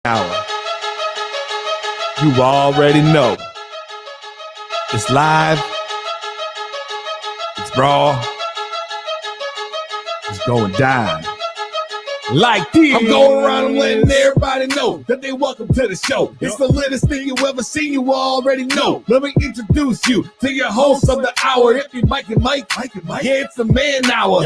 hour. You already know. It's live. It's raw. It's going down. Like this. I'm going around and letting everybody know that they welcome to the show. It's the latest thing you ever seen, you already know. Let me introduce you to your host of the hour. If you Mike and Mike. Yeah, it's the man hour.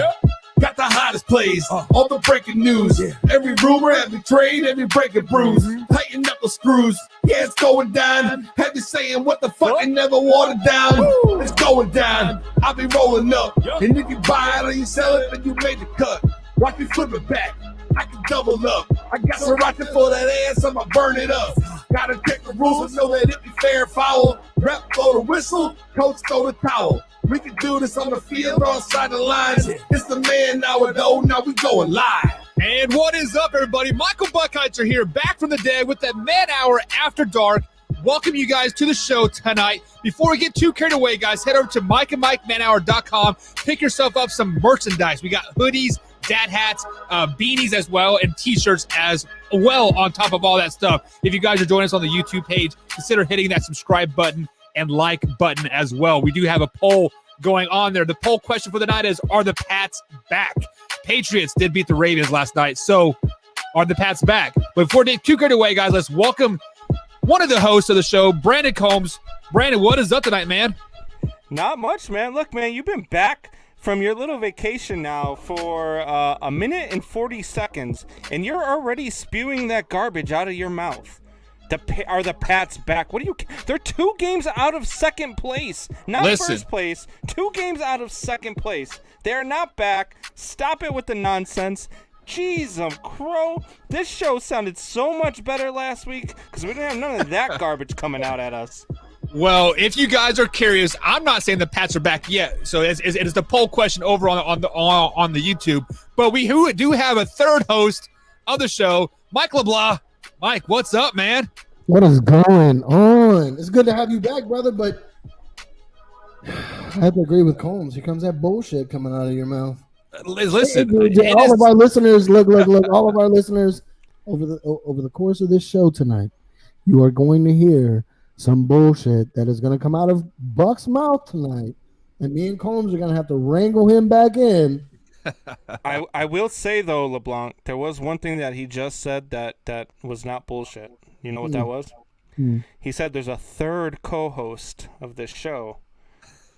Got the hottest plays, all the breaking news. Every rumor, every trade, every breaking bruise. Tighten up the screws. Yeah, it's going down. Have you saying what the fuck and never watered down? It's going down. I'll be rolling up. And if you buy it or you sell it, then you made the cut. Watch me flip it back. I can double up. I got some rocket for that ass, I'ma burn it up. Gotta check the rules and know that it be fair and foul. Rep throw the whistle, coach throw the towel. We can do this on the field or outside the lines. It's the man hour though, now we going live. And what is up, everybody? Michael Buckheitzer here, back from the dead with the Man Hour After Dark. Welcome you guys to the show tonight. Before we get too carried away, guys, head over to mikeandmikemanhour.com. Pick yourself up some merchandise. We got hoodies, dad hats, beanies as well, and t-shirts as well on top of all that stuff. If you guys are joining us on the YouTube page, consider hitting that subscribe button and like button as well. We do have a poll going on there. The poll question for the night is, are the Pats back? Patriots did beat the Ravens last night, so are the Pats back? But before they too carried away, guys, let's welcome one of the hosts of the show, Brandon Combs. Brandon, what is up tonight, man? Not much, man. Look, man, you've been back from your little vacation now for a minute and 40 seconds, and you're already spewing that garbage out of your mouth. Are the Pats back? They're 2 games out of second place, not first place. 2 games out of second place. They're not back. Stop it with the nonsense. Jeez, crow. This show sounded so much better last week because we didn't have none of that garbage coming out at us. Well, if you guys are curious, I'm not saying the Pats are back yet. So it is the poll question over on the YouTube. But we do have a third host of the show, Mike LeBlanc. Mike, what's up, man? What is going on? It's good to have you back, brother, but I have to agree with Combs. Here comes that bullshit coming out of your mouth. Listen, all of our listeners, look, all of our listeners over the course of this show tonight, you are going to hear some bullshit that is going to come out of Buck's mouth tonight, and me and Combs are going to have to wrangle him back in. I will say, though, LeBlanc, there was one thing that he just said that was not bullshit. You know what that was? He said there's a third co-host of this show,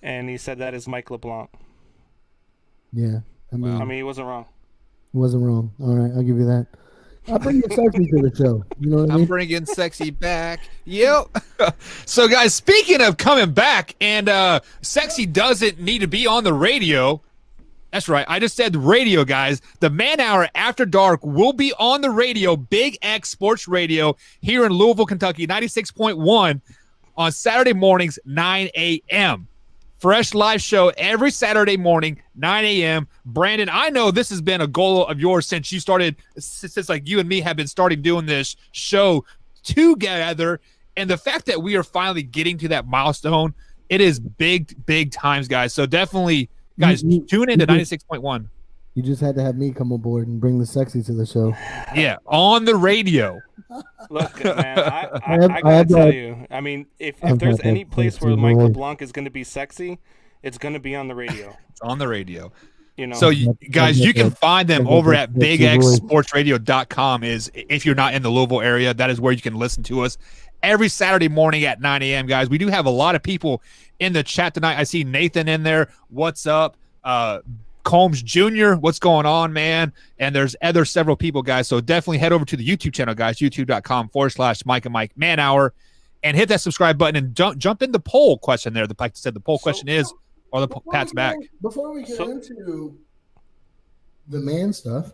and he said that is Mike LeBlanc. Yeah. I mean, he wasn't wrong. He wasn't wrong. All right, I'll give you that. I'll bring you sexy to the show. You know what I mean? I'm bringing sexy back. Yep. So, guys, speaking of coming back, and sexy doesn't need to be on the radio. That's right. I just said radio, guys. The Man Hour After Dark will be on the radio, Big X Sports Radio, here in Louisville, Kentucky, 96.1 on Saturday mornings, 9 a.m. Fresh live show every Saturday morning, 9 a.m. Brandon, I know this has been a goal of yours since you started, since like you and me have been starting doing this show together. And the fact that we are finally getting to that milestone, it is big times, guys. So definitely, guys, tune in to 96.1. You just had to have me come aboard and bring the sexy to the show. Yeah, on the radio. Look, man, I gotta tell you. I mean, if there's any place where Mike LeBlanc is going to be sexy, it's going to be on the radio. It's on the radio. You know. So, guys, you can find them over at bigxsportsradio.com. Is if you're not in the Louisville area, that is where you can listen to us every Saturday morning at 9 a.m. Guys, we do have a lot of people in the chat tonight. I see Nathan in there. What's up? Combs Jr., what's going on, man? And there's several people, guys. So definitely head over to the YouTube channel, guys, youtube.com/Mike and Mike Man Hour, and hit that subscribe button and jump in the poll question there. Like I said, the poll question is, are the Pats back? Before we get into the man stuff,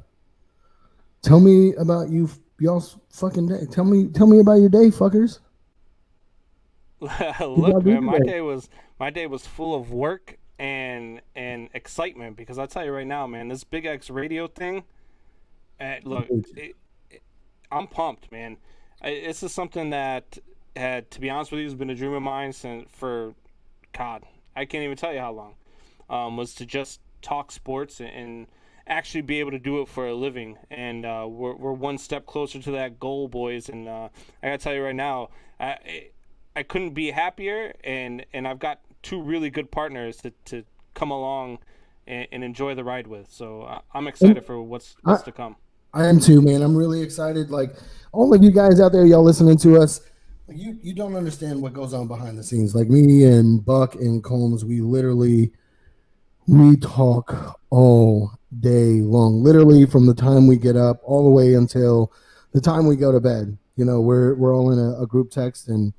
tell me about y'all's fucking day. Tell me about your day, fuckers. Look, man, my day was full of work and excitement, because I'll tell you right now, man, this Big X radio thing, look, I'm pumped, man. This is something that had, to be honest with you, has been a dream of mine for God, I can't even tell you how long, was to just talk sports. And actually be able to do it for a living. And we're one step closer to that goal, boys. And I gotta tell you right now, I couldn't be happier. And I've got two really good partners to come along and enjoy the ride with. So I'm excited for what's to come. I am too, man. I'm really excited. Like all of you guys out there, y'all listening to us, you don't understand what goes on behind the scenes. Like me and Buck and Combs, we talk all day long. Literally from the time we get up all the way until the time we go to bed. You know, we're all in a group text and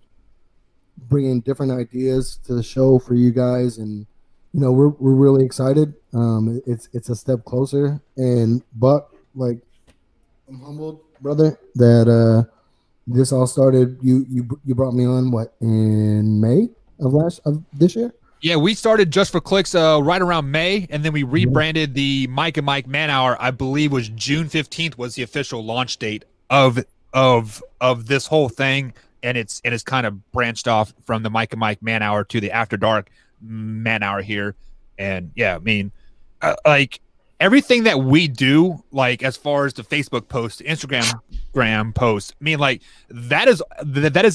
bringing different ideas to the show for you guys, and you know we're really excited. It's a step closer, and Buck, like, I'm humbled, brother, that this all started. You brought me on in May of this year. Yeah, we started Just for Clicks right around May, and then we rebranded the Mike and Mike Man Hour. I believe was June 15th was the official launch date of this whole thing, and it's kind of branched off from the Mike and Mike Man Hour to the After Dark Man Hour here. And yeah, I mean, like everything that we do, like as far as the Facebook post, Instagram post, I mean, like that is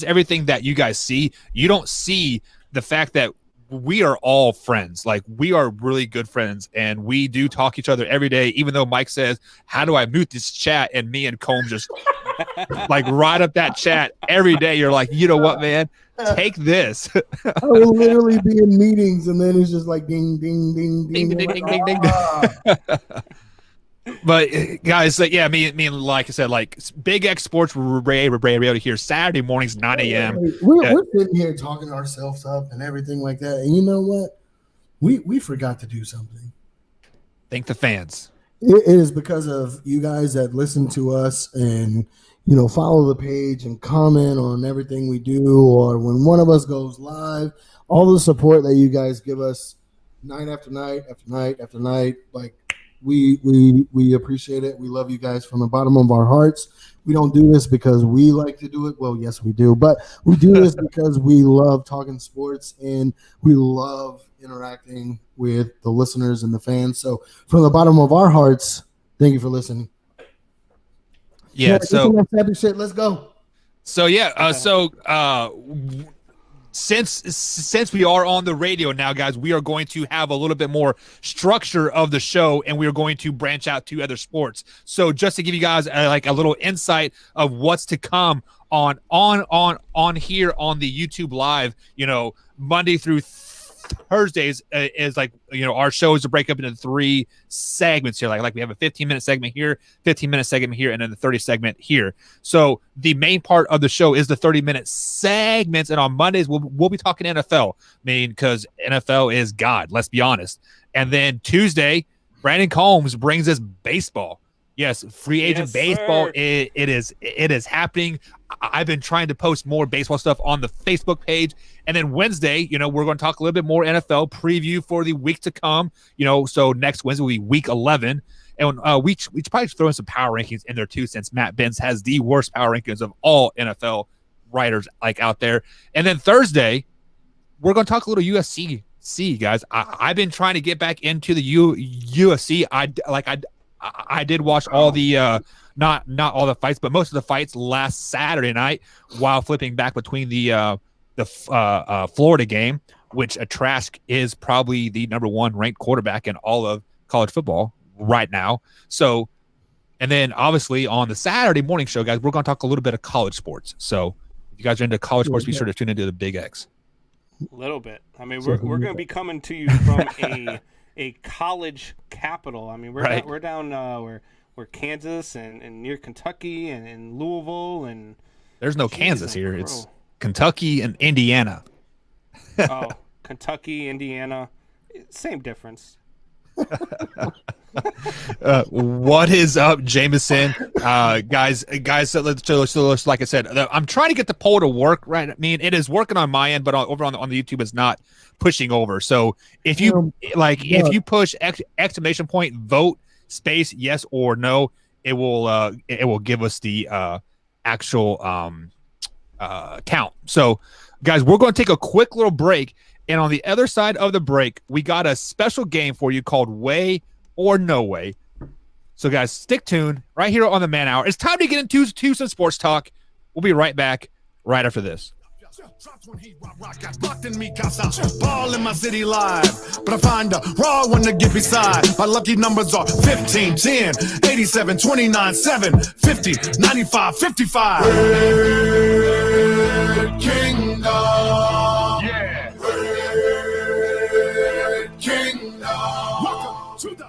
everything that you guys see. You don't see the fact that we are all friends. Like we are really good friends, and we do talk each other every day. Even though Mike says, "How do I mute this chat?" and me and Combs just like ride up that chat every day. You're like, you know what, man? Take this. I will literally be in meetings, and then it's just like ding, ding, ding, ding, ding, ding, ding, ding, ding. But guys, like, yeah, I mean, like I said, like Big X Sports Radio here Saturday mornings 9 a.m. We're sitting here talking ourselves up and everything like that, and you know what? We forgot to do something. Thank the fans. It is because of you guys that listen to us and follow the page and comment on everything we do, or when one of us goes live, all the support that you guys give us night after night after night after night, like. We appreciate it. We love you guys from the bottom of our hearts. We don't do this because we like to do it. Well, yes, we do, but we do this because we love talking sports and we love interacting with the listeners and the fans. So from the bottom of our hearts, thank you for listening. Yeah. So happy shit. Let's go. So yeah. Since we are on the radio now, guys, we are going to have a little bit more structure of the show, and we are going to branch out to other sports. So just to give you guys like a little insight of what's to come on here on the YouTube Live, Monday through Thursdays is like, our shows to break up into 3 segments here. Like we have a 15-minute segment here, 15-minute segment here, and then the 30 segment here. So the main part of the show is the 30-minute segments, and on Mondays we'll be talking NFL. I mean, because NFL is God, let's be honest. And then Tuesday, Brandon Combs brings us baseball. Yes, free agent baseball. It is happening. I've been trying to post more baseball stuff on the Facebook page. And then Wednesday, we're going to talk a little bit more NFL preview for the week to come. So next Wednesday will be week 11. And we probably throw in some power rankings in there too, since Matt Benz has the worst power rankings of all NFL writers like out there. And then Thursday, we're going to talk a little UFC, guys. I've been trying to get back into the UFC. I did watch all the not all the fights, but most of the fights last Saturday night while flipping back between the Florida game, which Trask is probably the number 1 ranked quarterback in all of college football right now. So, and then obviously on the Saturday morning show, guys, we're going to talk a little bit of college sports. So if you guys are into college sports, be sure to tune into the Big X. A little bit. I mean, we're going to be coming to you from a college capital. I mean, we're down we're Kansas and near Kentucky and Louisville, and there's no Kansas here. It's Kentucky and Indiana. Oh, Kentucky, Indiana, same difference. What is up, Jameson? Guys, so like I said, I'm trying to get the poll to work, right? I mean, it is working on my end, but over on the YouTube, it's not pushing over. So if you if you push exclamation point vote space yes or no, it will give us the actual count. So guys, we're going to take a quick little break, and on the other side of the break, we got a special game for you called Way or No Way. So, guys, stick tuned right here on the Man Hour. It's time to get into some sports talk. We'll be right back right after this. Got blocked in me, casa. Ball in my city live. But I find a raw one to get beside. My lucky numbers are 15, 10, 87, 29, 7, 50, 95, 55. Red Kingdom. Yeah. Red Kingdom. Welcome to the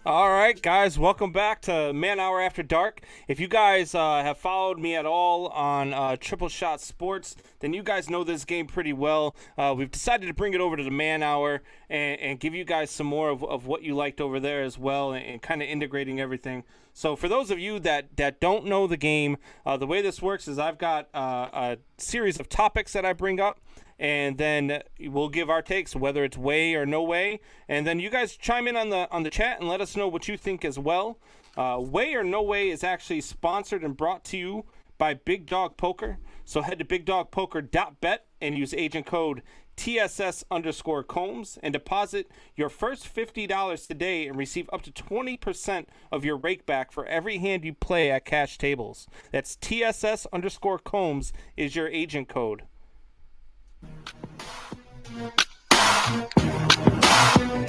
All right, guys, welcome back to Man Hour After Dark. If you guys have followed me at all on Triple Shot Sports, then you guys know this game pretty well. We've decided to bring it over to the Man Hour and give you guys some more of what you liked over there as well, and kind of integrating everything. So for those of you that don't know the game, the way this works is I've got a series of topics that I bring up, and then we'll give our takes, whether it's way or no way. And then you guys chime in on the chat and let us know what you think as well. Way or no way is actually sponsored and brought to you by Big Dog Poker. So head to bigdogpoker.bet and use agent code TSS_Combs and deposit your first $50 today and receive up to 20% of your rake back for every hand you play at cash tables. That's TSS_Combs is your agent code.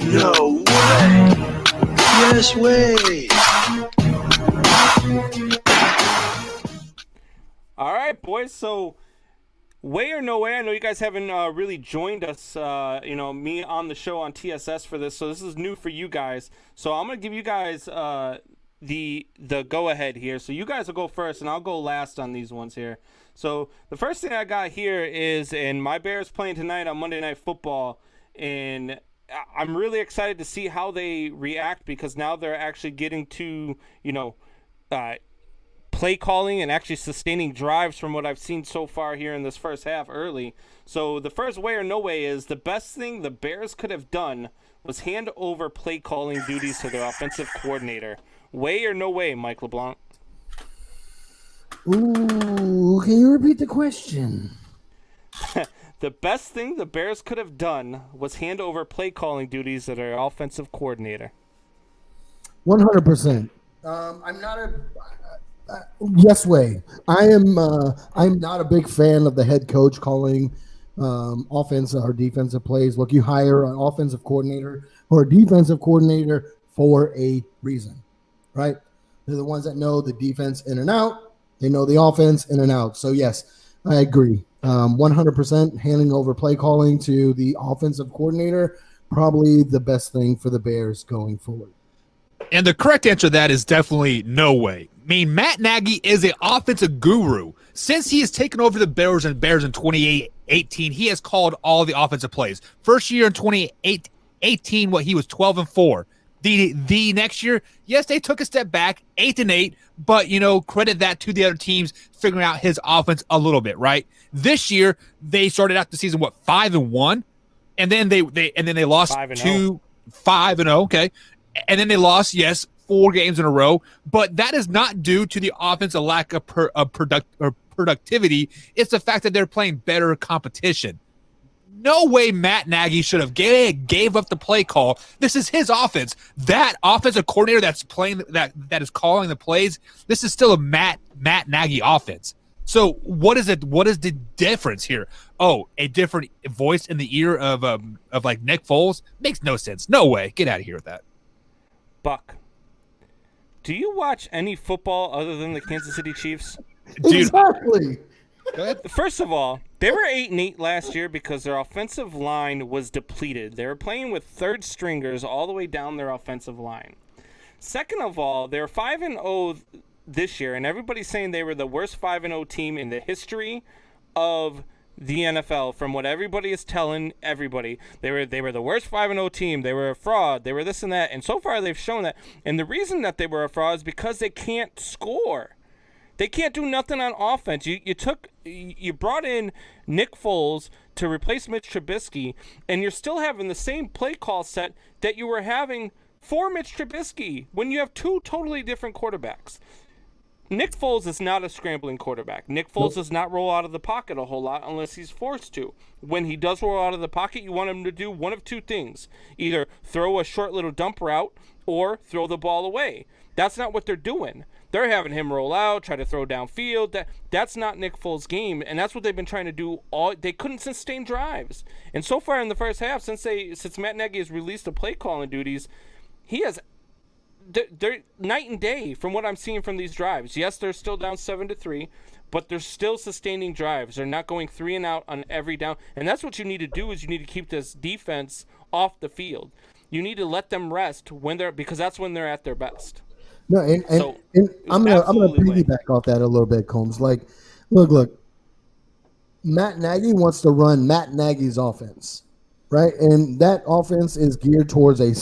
No way. Yes way. All right, boys. So, way or no way? I know you guys haven't really joined us, me on the show on TSS for this. So this is new for you guys. So I'm gonna give you guys the go ahead here. So you guys will go first, and I'll go last on these ones here. So the first thing I got here is, and my Bears playing tonight on Monday Night Football, and I'm really excited to see how they react, because now they're actually getting to, play calling and actually sustaining drives from what I've seen so far here in this first half early. So the first way or no way is the best thing the Bears could have done was hand over play calling duties to their offensive coordinator. Way or no way, Mike LeBlanc? Ooh, can you repeat the question? The best thing the Bears could have done was hand over play calling duties to their offensive coordinator. 100%. I'm not a yes way. I'm not a big fan of the head coach calling offensive or defensive plays. Look, you hire an offensive coordinator or a defensive coordinator for a reason, right? They're the ones that know the defense in and out. They know the offense in and out. So, yes, I agree. 100% handing over play calling to the offensive coordinator, probably the best thing for the Bears going forward. And the correct answer to that is definitely no way. I mean, Matt Nagy is an offensive guru. Since he has taken over the Bears in 2018, he has called all the offensive plays. First year in 2018, he was 12-4. The next year, yes, they took a step back, 8-8, but credit that to the other teams figuring out his offense a little bit, right? This year, they started out the season 5-1, and then they lost 5-0, okay, and then they lost 4 games in a row, but that is not due to the offensive lack of productivity. It's the fact that they're playing better competition. No way Matt Nagy should have gave up the play call. This is his offense. That offensive coordinator that's playing that is calling the plays, this is still a Matt Nagy offense. So what is it? What is the difference here? Oh, a different voice in the ear of like Nick Foles? Makes no sense. No way. Get out of here with that. Buck, do you watch any football other than the Kansas City Chiefs? Dude, exactly. Go ahead. First of all, they were 8-8 last year because their offensive line was depleted. They were playing with third stringers all the way down their offensive line. Second of all, they're 5-0 this year, and everybody's saying they were the worst 5-0 team in the history of the NFL. From what everybody is telling everybody, they were the worst 5-0 team. They were a fraud. They were this and that, and so far they've shown that. And the reason that they were a fraud is because they can't score. They can't do nothing on offense. You brought in Nick Foles to replace Mitch Trubisky, and you're still having the same play call set that you were having for Mitch Trubisky when you have two totally different quarterbacks. Nick Foles is not a scrambling quarterback. Nick Foles does not roll out of the pocket a whole lot unless he's forced to. When he does roll out of the pocket, you want him to do one of two things. Either throw a short little dump route or throw the ball away. That's not what they're doing. They're having him roll out, try to throw downfield. That's not Nick Foles' game, and that's what they've been trying to do. They couldn't sustain drives. And so far in the first half, since Matt Nagy has released the play calling duties, he has they're night and day from what I'm seeing from these drives. Yes, they're still down 7-3, but they're still sustaining drives. They're not going 3 and out on every down. And that's what you need to do is you need to keep this defense off the field. You need to let them rest because that's when they're at their best. No, and I'm gonna piggyback off that a little bit, Combs. Like, look, Matt Nagy wants to run Matt Nagy's offense, right? And that offense is geared towards a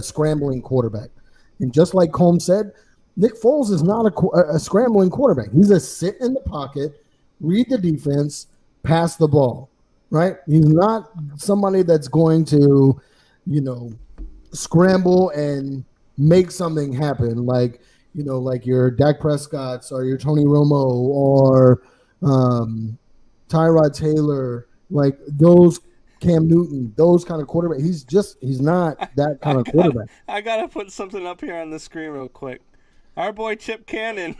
scrambling quarterback. And just like Combs said, Nick Foles is not a scrambling quarterback. He's a sit in the pocket, read the defense, pass the ball, right? He's not somebody that's going to, scramble and make something happen like your Dak Prescott's or your Tony Romo or Tyrod Taylor, like those Cam Newton, those kind of quarterback. He's not that kind of quarterback. I gotta put something up here on the screen real quick. Our boy Chip Cannon.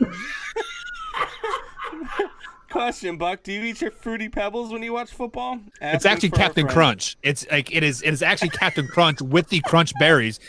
Question, Buck. Do you eat your Fruity Pebbles when you watch football? It's actually Captain Crunch. It is actually Captain Crunch with the crunch berries.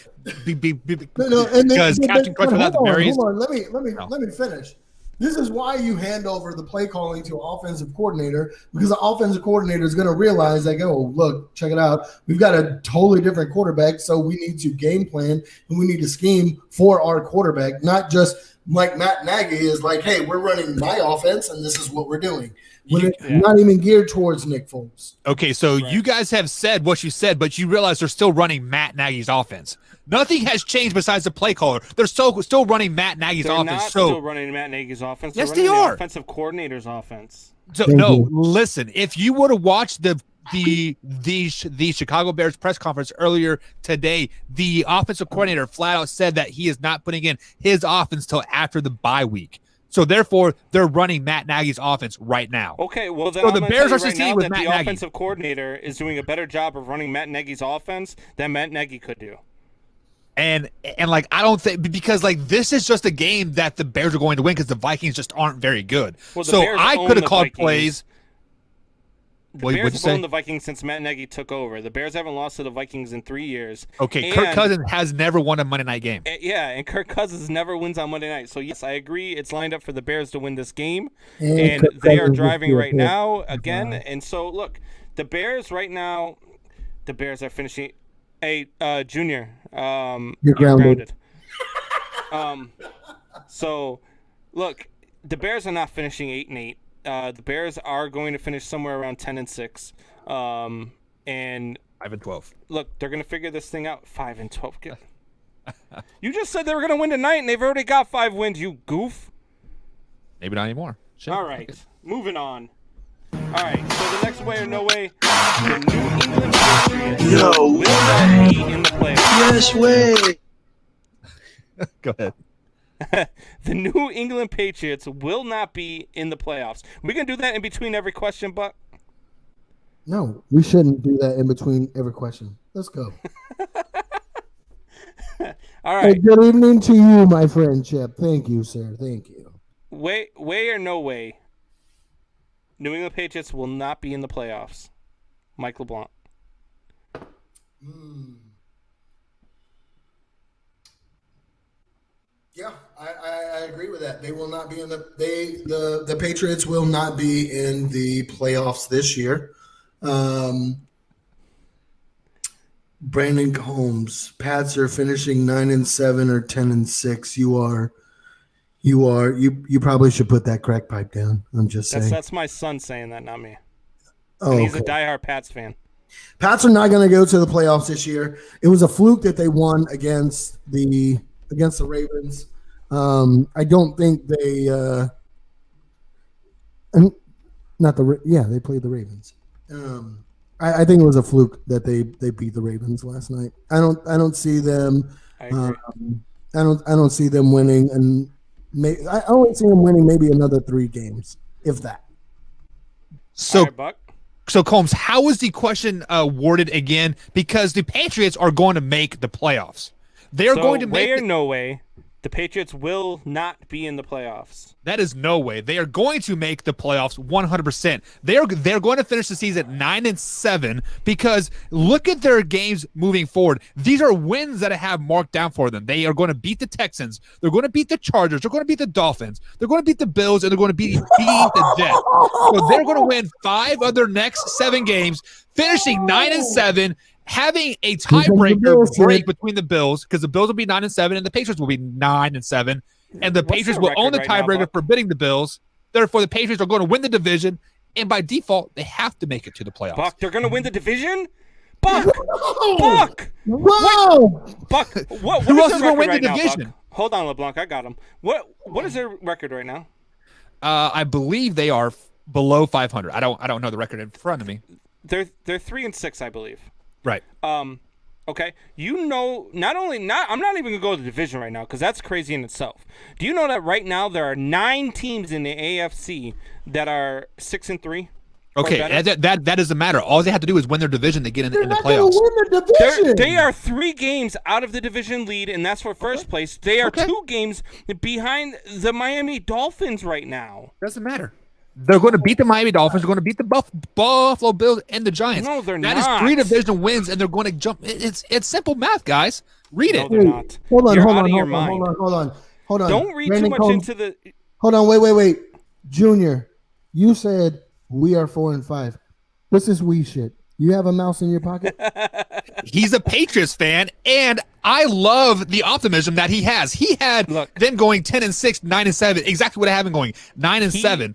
Because Captain Crunch without the berries. Hold on. Let me finish. This is why you hand over the play calling to an offensive coordinator, because the offensive coordinator is going to realize, like, oh, look, check it out. We've got a totally different quarterback, so we need to game plan and we need to scheme for our quarterback, not just like Matt Nagy is like, hey, we're running my offense and this is what we're doing. When it's not even geared towards Nick Foles. Okay, so you guys have said what you said, but you realize they're still running Matt Nagy's offense. Nothing has changed besides the play caller. They're still running Matt Nagy's offense. They're not still running Matt Nagy's offense. Yes, they are. The offensive coordinator's offense. So listen. If you would have watched the Chicago Bears press conference earlier today, the offensive coordinator flat out said that he is not putting in his offense till after the bye week. So therefore, they're running Matt Nagy's offense right now. Okay, well then the Bears are succeeding with Matt Nagy. The offensive coordinator is doing a better job of running Matt Nagy's offense than Matt Nagy could do. And like, I don't think, because like this is just a game that the Bears are going to win because the Vikings just aren't very good. Well, so I could have called plays. The Bears have owned the Vikings since Matt Nagy took over. The Bears haven't lost to the Vikings in 3 years. Okay, Kirk Cousins has never won a Monday night game. Yeah, and Kirk Cousins never wins on Monday night. So yes, I agree. It's lined up for the Bears to win this game, and they are driving right now again. And so look, the Bears right now, the Bears are finishing. Hey, Junior, you're grounded. So, look, the Bears are not finishing 8-8. The Bears are going to finish somewhere around 10-6. And 5-12. Look, they're going to figure this thing out. 5-12. You just said they were going to win tonight, and they've already got 5 wins. You goof. Maybe not anymore. Sure. All right, moving on. All right, so the next way or no way, the New England Patriots will not be in the playoffs. Yes way. Go ahead. The New England Patriots will not be in the playoffs. We can do that in between every question, Buck? No, we shouldn't do that in between every question. Let's go. All right. Hey, good evening to you, my friend Chip. Thank you, sir. Thank you. Way or no way, New England Patriots will not be in the playoffs. Mike LeBlanc. Yeah, I agree with that. They will not be in the Patriots will not be in the playoffs this year. Brandon Holmes, Pats are finishing 9-7 or 10-6. You probably should put that crack pipe down. I'm just saying. That's my son saying that, not me. Oh, and he's a diehard Pats fan. Pats are not going to go to the playoffs this year. It was a fluke that they won against the Ravens. I don't think they they played the Ravens. I think it was a fluke that they beat the Ravens last night. I don't see them. I agree. I don't see them winning I only see him winning maybe another 3 games, if that. So, All right, Buck. so Combs, how is the question worded again? Because the Patriots are going to make the playoffs. They're So going to way make or no way, the Patriots will not be in the playoffs. That is no way. They are going to make the playoffs 100%. They're going to finish the season 9-7 because look at their games moving forward. These are wins that I have marked down for them. They are going to beat the Texans. They're going to beat the Chargers. They're going to beat the Dolphins. They're going to beat the Bills, and they're going to beat the Jets. So they're going to win 5 of their next 7 games, finishing 9-7. Having a tiebreaker break between the Bills, because the Bills will be 9-7 and the Patriots will be 9-7, and the Patriots will own the tiebreaker for beating the Bills. Therefore, the Patriots are going to win the division, and by default, they have to make it to the playoffs. Buck, they're going to win the division? Buck! Buck! Whoa! Buck, what Who is else their is going to win record the right now, division? Buck? Hold on, LeBlanc, I got him. What is their record right now? I believe they are below 500. I don't know the record in front of me. They're 3-6, I believe. Right. Okay. I'm not even gonna go to the division right now because that's crazy in itself. Do you know that right now there are 9 teams in the AFC that are 6-3? Okay, that doesn't matter. All they have to do is win their division to get in the playoffs. Win the division. They are 3 games out of the division lead, and that's for first place. They are 2 games behind the Miami Dolphins right now. Doesn't matter. They're going to beat the Miami Dolphins. They're going to beat the Buffalo Bills and the Giants. No, they're not. That is 3 division wins, and they're going to jump. It's simple math, guys. Read it. No, they're not. Hold on, You're hold out on, of your hold mind. on. Don't read Brandon too much Combs. into the. Hold on, wait. Junior, you said we are 4-5. What's this we shit? You have a mouse in your pocket? He's a Patriots fan, and I love the optimism that he has. He had them going 10-6, 9-7. Exactly what I have been going 9-7.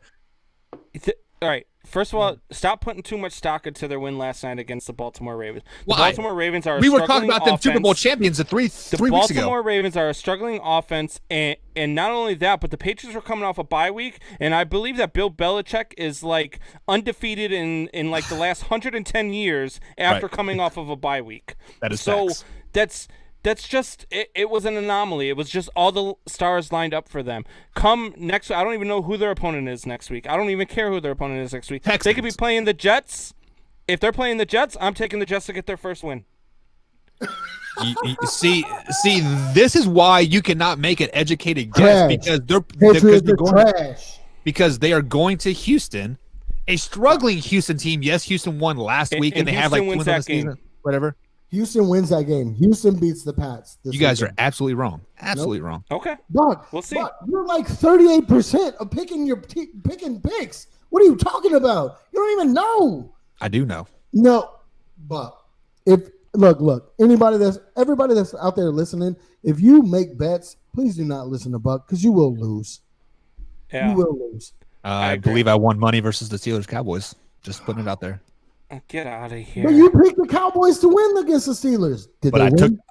All right. First of all, stop putting too much stock into their win last night against the Baltimore Ravens. The Why? Baltimore Ravens are. We were talking about them Super Bowl champions three weeks ago. The Baltimore Ravens are a struggling offense, and not only that, but the Patriots were coming off a bye week, and I believe that Bill Belichick is like undefeated in like the last 110 years after coming off of a bye week. That is so. facts. That's just it was an anomaly. It was just all the stars lined up for them. Come next, I don't even know who their opponent is next week. I don't even care who their opponent is next week. Texans. They could be playing the Jets. If they're playing the Jets, I'm taking the Jets to get their first win. You see, this is why you cannot make an educated guess because they are going to Houston, a struggling Houston team. Yes, Houston won last week, and they have like 2 wins on the season. Whatever. Houston wins that game. Houston beats the Pats. You guys are absolutely wrong. Absolutely wrong. Okay. Doc, we'll see. You're like 38% of picking picks. What are you talking about? You don't even know. I do know. No, but look, everybody that's out there listening, if you make bets, please do not listen to Buck because you will lose. Yeah. You will lose. I believe I won money versus the Steelers Cowboys. Just putting it out there. Get out of here. But you picked the Cowboys to win against the Steelers.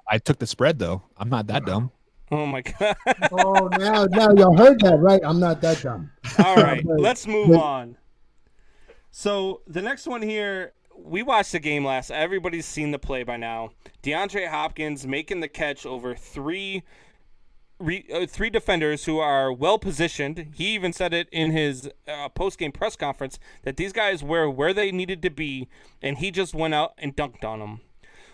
I took the spread though. I'm not that dumb. Oh my god. Oh, now y'all heard that, right? I'm not that dumb. All right, let's move on. So the next one here, we watched the game last. Everybody's seen the play by now. DeAndre Hopkins making the catch over three defenders who are well positioned. He even said it in his post-game press conference that these guys were where they needed to be, and he just went out and dunked on them.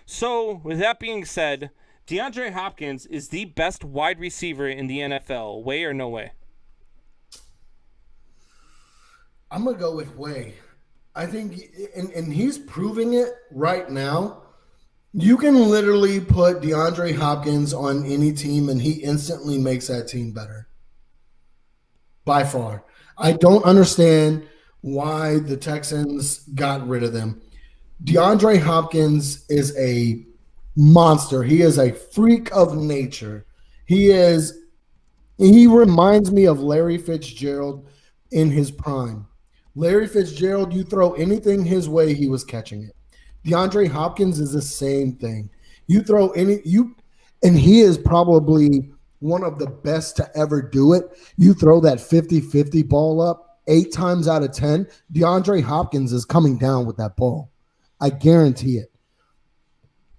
So, with that being said, DeAndre Hopkins is the best wide receiver in the NFL. Way or no way? I'm going to go with way. I think, and he's proving it right now. You can literally put DeAndre Hopkins on any team, and he instantly makes that team better. By far. I don't understand why the Texans got rid of them. DeAndre Hopkins is a monster. He is a freak of nature. He reminds me of Larry Fitzgerald in his prime. Larry Fitzgerald, you throw anything his way, he was catching it. DeAndre Hopkins is the same thing. And he is probably one of the best to ever do it. You throw that 50-50 ball up 8 times out of 10, DeAndre Hopkins is coming down with that ball. I guarantee it.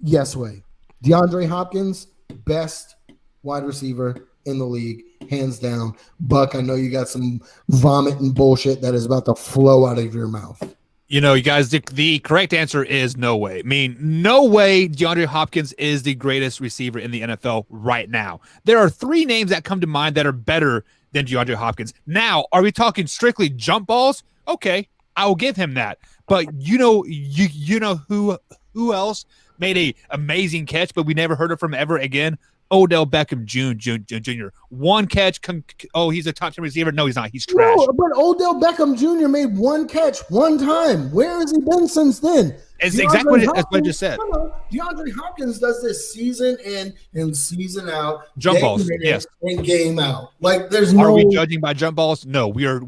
Yes way. DeAndre Hopkins, best wide receiver in the league, hands down. Buck, I know you got some vomit and bullshit that is about to flow out of your mouth. You know, you guys, the correct answer is no way. I mean, no way DeAndre Hopkins is the greatest receiver in the NFL right now. There are 3 names that come to mind that are better than DeAndre Hopkins. Now, are we talking strictly jump balls? Okay, I will give him that. But you know who else made a amazing catch, but we never heard of from ever again? Odell Beckham Jr. One catch. He's a top 10 receiver. No, he's not. He's trash. No, but Odell Beckham Jr. made one catch one time. Where has he been since then? It's exactly what I just said. DeAndre Hopkins does this season in and season out. Jump balls, yes. And game out. Like there's Are no. we judging by jump balls? No, we are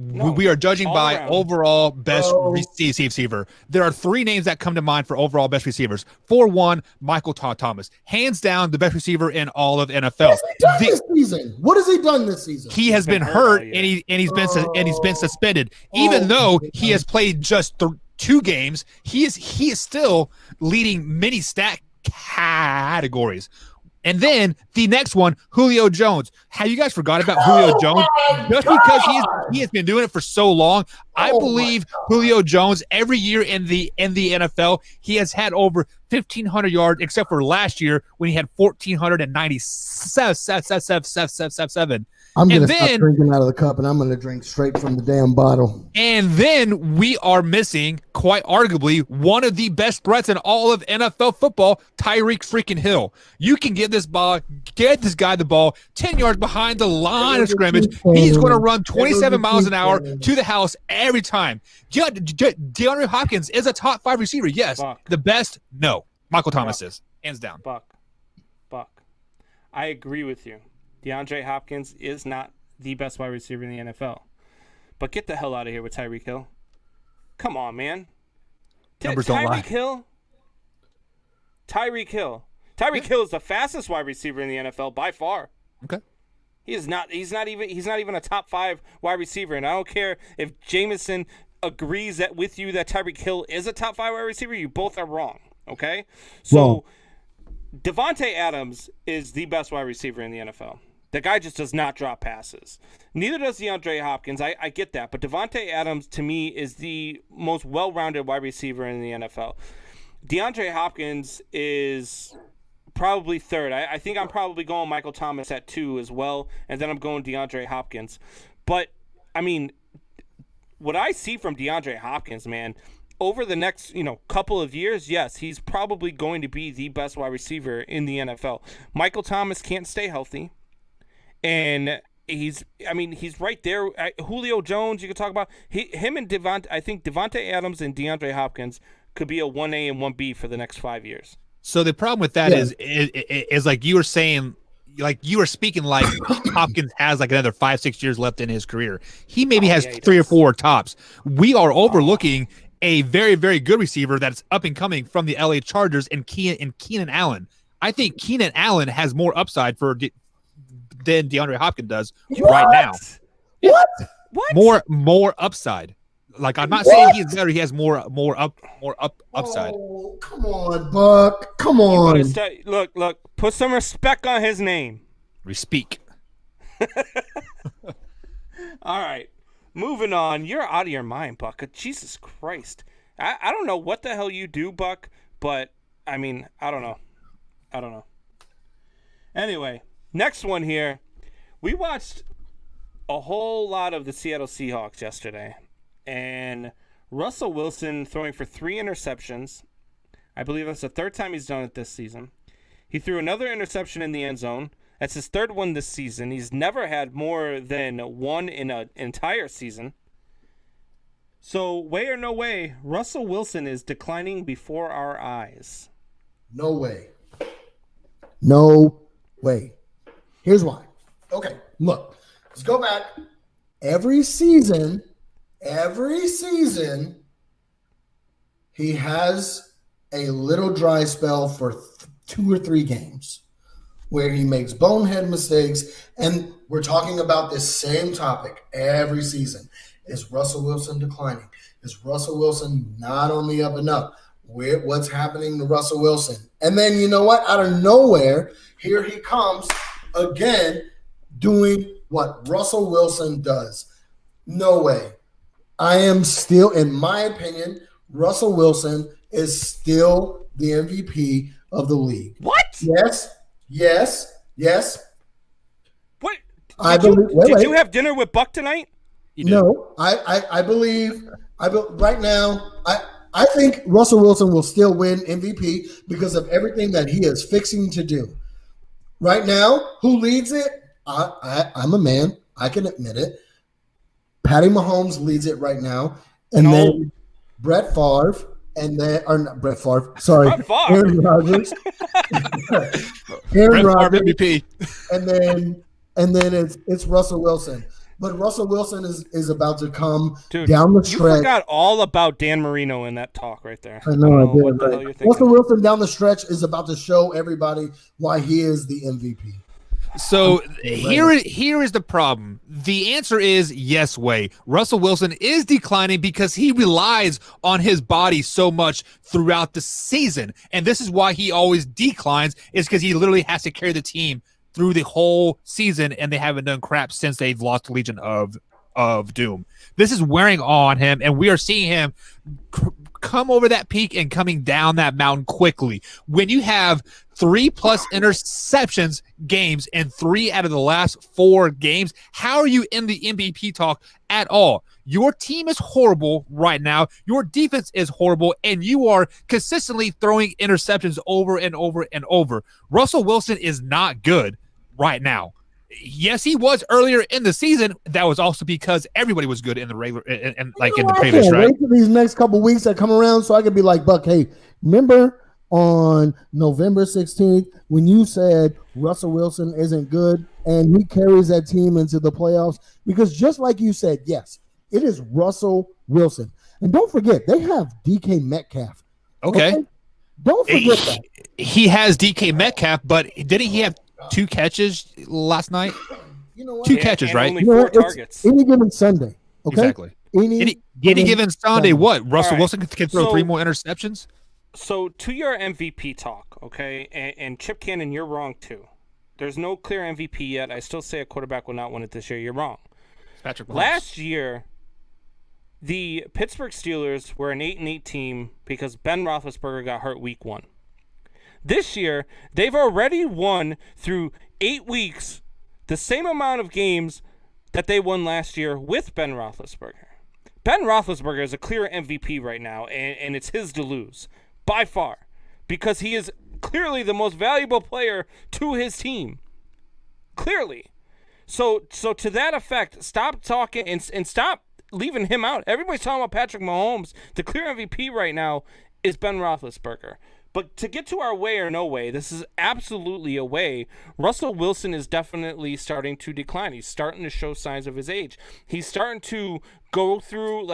judging by around. overall best receiver. There are 3 names that come to mind for overall best receivers. For one, Michael Thomas, hands down the best receiver in all of NFL. What has he done this season? What has he done this season? He has been hurt and he's been suspended. Even though he has played just 2 games, he is still leading many stat categories. And then the next one, Julio Jones. Have you guys forgot about Julio Jones? Just because he has been doing it for so long, I believe Julio Jones every year in the NFL, he has had over 1,500 yards, except for last year when he had 1,497. I'm going to stop drinking out of the cup, and I'm going to drink straight from the damn bottle. And then we are missing, quite arguably, one of the best threats in all of NFL football, Tyreek freaking Hill. You can get this guy the ball 10 yards behind the line of scrimmage. He's going to run 27 miles an hour to the house every time. DeAndre Hopkins is a top 5 receiver. Yes. Buck. The best? No. Michael Thomas is. Hands down. Buck. I agree with you. DeAndre Hopkins is not the best wide receiver in the NFL. But get the hell out of here with Tyreek Hill. Come on, man. Numbers don't lie. Tyreek Hill. Tyreek Hill is the fastest wide receiver in the NFL by far. Okay. He's not even a top 5 wide receiver. And I don't care if Jameson agrees with you that Tyreek Hill is a top 5 wide receiver. You both are wrong. Okay? So Devontae Adams is the best wide receiver in the NFL. The guy just does not drop passes. Neither does DeAndre Hopkins. I get that. But Devontae Adams, to me, is the most well-rounded wide receiver in the NFL. DeAndre Hopkins is probably 3rd. I think I'm probably going Michael Thomas at 2 as well. And then I'm going DeAndre Hopkins. But, I mean, what I see from DeAndre Hopkins, man, over the next, couple of years, yes, he's probably going to be the best wide receiver in the NFL. Michael Thomas can't stay healthy. And he's right there. Julio Jones, you could talk about him and Devontae. I think Devontae Adams and DeAndre Hopkins could be a 1A and 1B for the next 5 years. So the problem with that is like you were saying, like you were speaking like Hopkins has like another 5-6 years left in his career. He maybe has 3 or 4 tops. We are overlooking a very, very good receiver that's up and coming from the LA Chargers and Keenan Allen. I think Keenan Allen has more upside than DeAndre Hopkins does right now. What? More upside. Like I'm not saying he's better. He has more upside. Oh, come on, Buck. Come on. Look. Put some respect on his name. We speak. All right. Moving on. You're out of your mind, Buck. Jesus Christ. I don't know what the hell you do, Buck, but I mean, I don't know. Anyway, next one here. We watched a whole lot of the Seattle Seahawks yesterday. And Russell Wilson throwing for 3 interceptions. I believe that's the 3rd time he's done it this season. He threw another interception in the end zone. That's his 3rd one this season. He's never had more than 1 in an entire season. So, way or no way, Russell Wilson is declining before our eyes. No way. No way. Here's why. Okay, look. Let's go back. Every season, he has a little dry spell for 2 or 3 games where he makes bonehead mistakes, and we're talking about this same topic every season. Is Russell Wilson declining? Is Russell Wilson not on the up and up? What's happening to Russell Wilson? And then, you know what? Out of nowhere, here he comes again, doing what Russell Wilson does. No way. I am still, in my opinion, Russell Wilson is still the MVP of the league. What? Yes. What? I Did believe. did you have dinner with Buck tonight? No, I believe. Right now. I think Russell Wilson will still win MVP because of everything that he is fixing to do. Right now, who leads it? I'm a man. I can admit it. Patty Mahomes leads it right now, and then Brett Favre, and then or not Brett Favre. Sorry, Brett Favre. Aaron Rodgers. Brett Favre MVP. and then it's Russell Wilson. But Russell Wilson is about to come Dude, down the you stretch. forgot all about Dan Marino in that talk right there. I know. I did. What the hell you're thinking. Russell Wilson down the stretch is about to show everybody why he is the MVP. So here is the problem. The answer is yes way. Russell Wilson is declining because he relies on his body so much throughout the season. And this is why he always declines, is because he literally has to carry the team through the whole season, and they haven't done crap since they've lost the Legion of Doom. This is wearing on him, and we are seeing him come over that peak and coming down that mountain quickly. When you have 3+ interceptions games in 3 out of the last 4 games, how are you in the MVP talk at all? Your team is horrible right now. Your defense is horrible, and you are consistently throwing interceptions over and over and over. Russell Wilson is not good right now. Yes, he was earlier in the season. That was also because everybody was good in the regular and like in the previous, right? Wait for these next couple weeks that come around so I can be like, Buck, hey, remember on November 16th when you said Russell Wilson isn't good and he carries that team into the playoffs? Because just like you said, yes, it is Russell Wilson. And don't forget, they have DK Metcalf. Okay. Don't forget that. He has DK Metcalf, but didn't he have 2 catches last night? You know what? 2 catches, right? Only 4 targets. Any given Sunday. Okay? Exactly. Any given Sunday, what? Russell Wilson can throw 3 more interceptions? So to your MVP talk, okay, and Chip Cannon, you're wrong too. There's no clear MVP yet. I still say a quarterback will not win it this year. You're wrong. Patrick Mahomes. Last year, the Pittsburgh Steelers were an 8-8 team because Ben Roethlisberger got hurt week 1. This year, they've already won through 8 weeks the same amount of games that they won last year with Ben Roethlisberger. Ben Roethlisberger is a clear MVP right now, and it's his to lose, by far, because he is clearly the most valuable player to his team. Clearly. So to that effect, stop talking and stop leaving him out. Everybody's talking about Patrick Mahomes. The clear MVP right now is Ben Roethlisberger. But to get to our way or no way, this is absolutely a way. Russell Wilson is definitely starting to decline. He's starting to show signs of his age. He's starting to go through,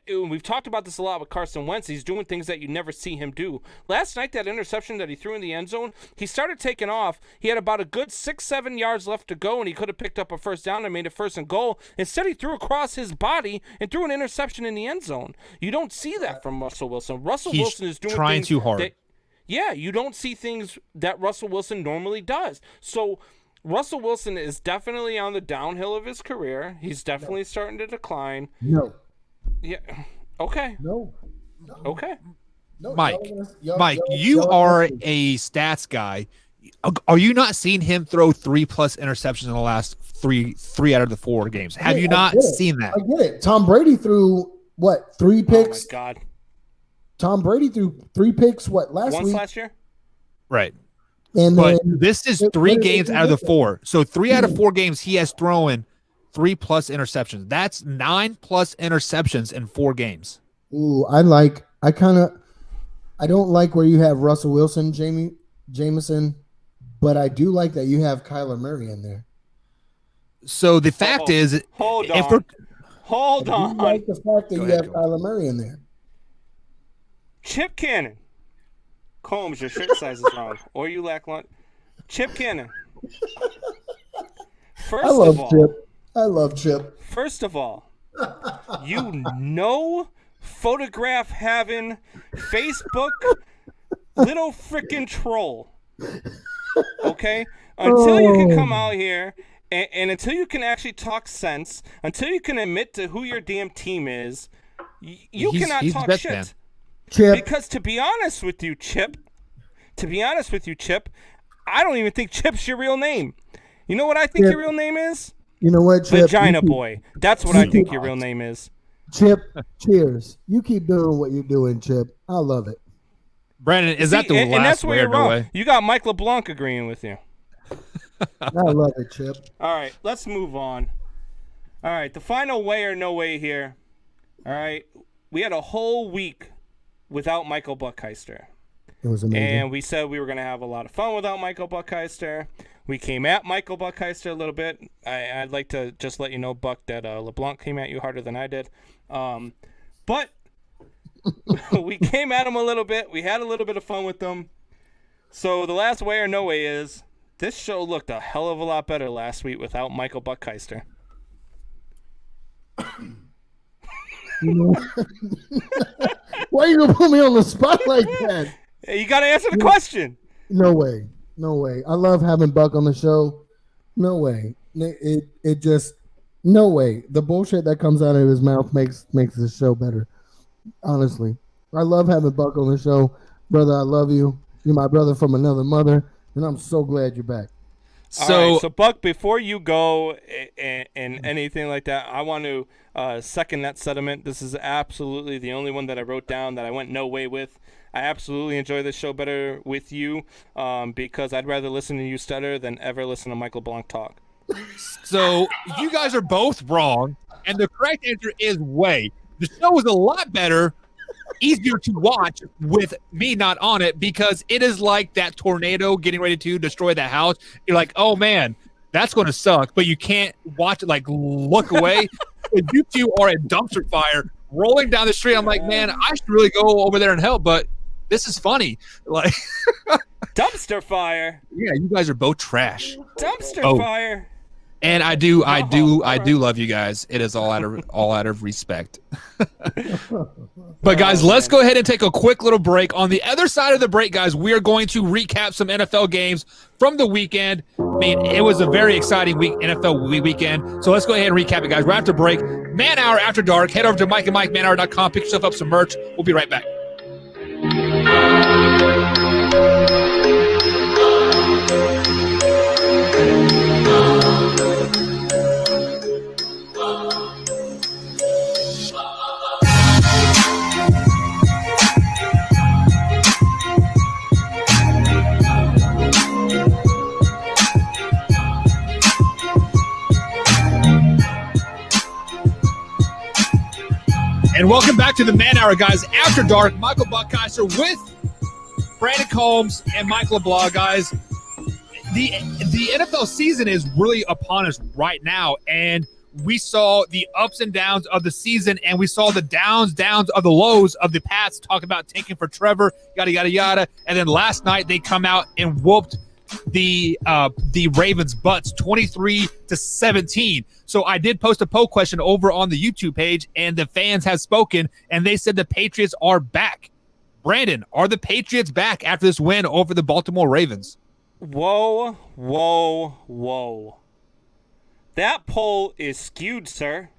we've talked about this a lot with Carson Wentz. He's doing things that you never see him do. Last night, that interception that he threw in the end zone, he started taking off. He had about a good 6-7 yards left to go, and he could have picked up a first down and made a 1st and goal. Instead, he threw across his body and threw an interception in the end zone. You don't see that from Russell Wilson. Wilson is doing trying things too hard. Yeah, you don't see things that Russell Wilson normally does. So Russell Wilson is definitely on the downhill of his career. He's definitely starting to decline. No. Yeah. Okay. No. Okay. No. Mike, you are a stats guy. Are you not seeing him throw 3+ interceptions in the last three out of the 4 games? Have you not seen that? I get it. Tom Brady threw, 3 picks? Oh, my God. Tom Brady threw 3 picks, last Once week? last year? Right. And But then, this is 3 games out of the 4. So 3 out of 4 games, he has thrown 3+ interceptions. That's 9+ interceptions in 4 games. ooh, I don't like where you have Russell Wilson, Jameson, but I do like that you have Kyler Murray in there. So the fact is, Hold if on. we're Hold I on. do like the fact that Go you ahead, have Kyler Murray in there. Chip Cannon. Combs, your shirt size is wrong. Or you lack lunch. Chip Cannon. I love Chip. First of all, you photograph having Facebook little freaking troll. Okay? Until you can come out here And until you can actually talk sense, until you can admit to who your damn team is, you cannot he's talk the best shit. man. Chip, Because to be honest with you, Chip, I don't even think Chip's your real name. You know what I think Chip. your real name is? you know what, Chip? Vagina You keep- Boy. That's what I think your real name is. Chip, cheers. You keep doing what you're doing, Chip. I love it. Brandon, is that the and last that's where way or you're no wrong. way? You got Mike LeBlanc agreeing with you. I love it, Chip. All right, let's move on. All right, the final way or no way here. All right, we had a whole week without Michael Buckheister. It was amazing. And we said we were going to have a lot of fun without Michael Buckheister. We came at Michael Buckheister a little bit. I'd like to just let you know, Buck, that LeBlanc came at you harder than I did. But we came at him a little bit. We had a little bit of fun with them. So the last way or no way is this show looked a hell of a lot better last week without Michael Buckheister. You know? Why you gonna put me on the spot like that? Hey, you got to answer the question. No way. No way. I love having Buck on the show. No way. It just no way. The bullshit that comes out of his mouth makes the show better. Honestly. I love having Buck on the show. Brother, I love you. You're my brother from another mother, and I'm so glad you're back. So, All right, so Buck, before you go and anything like that, I want to second that sentiment. This is absolutely the only one that I wrote down that I went no way with. I absolutely enjoy this show better with you because I'd rather listen to you stutter than ever listen to Michael Blanc talk. so you guys are both wrong, and the correct answer is way. The show was a lot better, easier to watch with me not on it because it is like that tornado getting ready to destroy that house. You're like, oh man, that's going to suck, but you can't watch it, like look away. You two are a dumpster fire rolling down the street. I'm like, man, I should really go over there and help, but this is funny. Like, Dumpster fire. yeah, you guys are both trash. Dumpster Oh. fire. And I do right. love you guys. It is all out of respect. But guys, let's go ahead and take a quick little break. On the other side of the break, guys, we are going to recap some NFL games from the weekend. I mean, it was a very exciting NFL weekend. So let's go ahead and recap it, guys. Right after break, Man Hour After Dark. Head over to MikeandMikeManHour.com. Pick yourself up some merch. We'll be right back. And welcome back to the Man Hour, guys. After Dark, Michael Buckheister with Brandon Combs and Mike LeBlanc, guys. The NFL season is really upon us right now, and we saw the ups and downs of the season, and we saw the downs of the lows of the Pats. Talk about taking for Trevor, yada yada yada, and then last night they come out and whooped the Ravens' butts 23-17. So I did post a poll question over on the YouTube page, and the fans have spoken, and they said the Patriots are back. Brandon, are the Patriots back after this win over the Baltimore Ravens? Whoa, whoa, whoa. That poll is skewed, sir.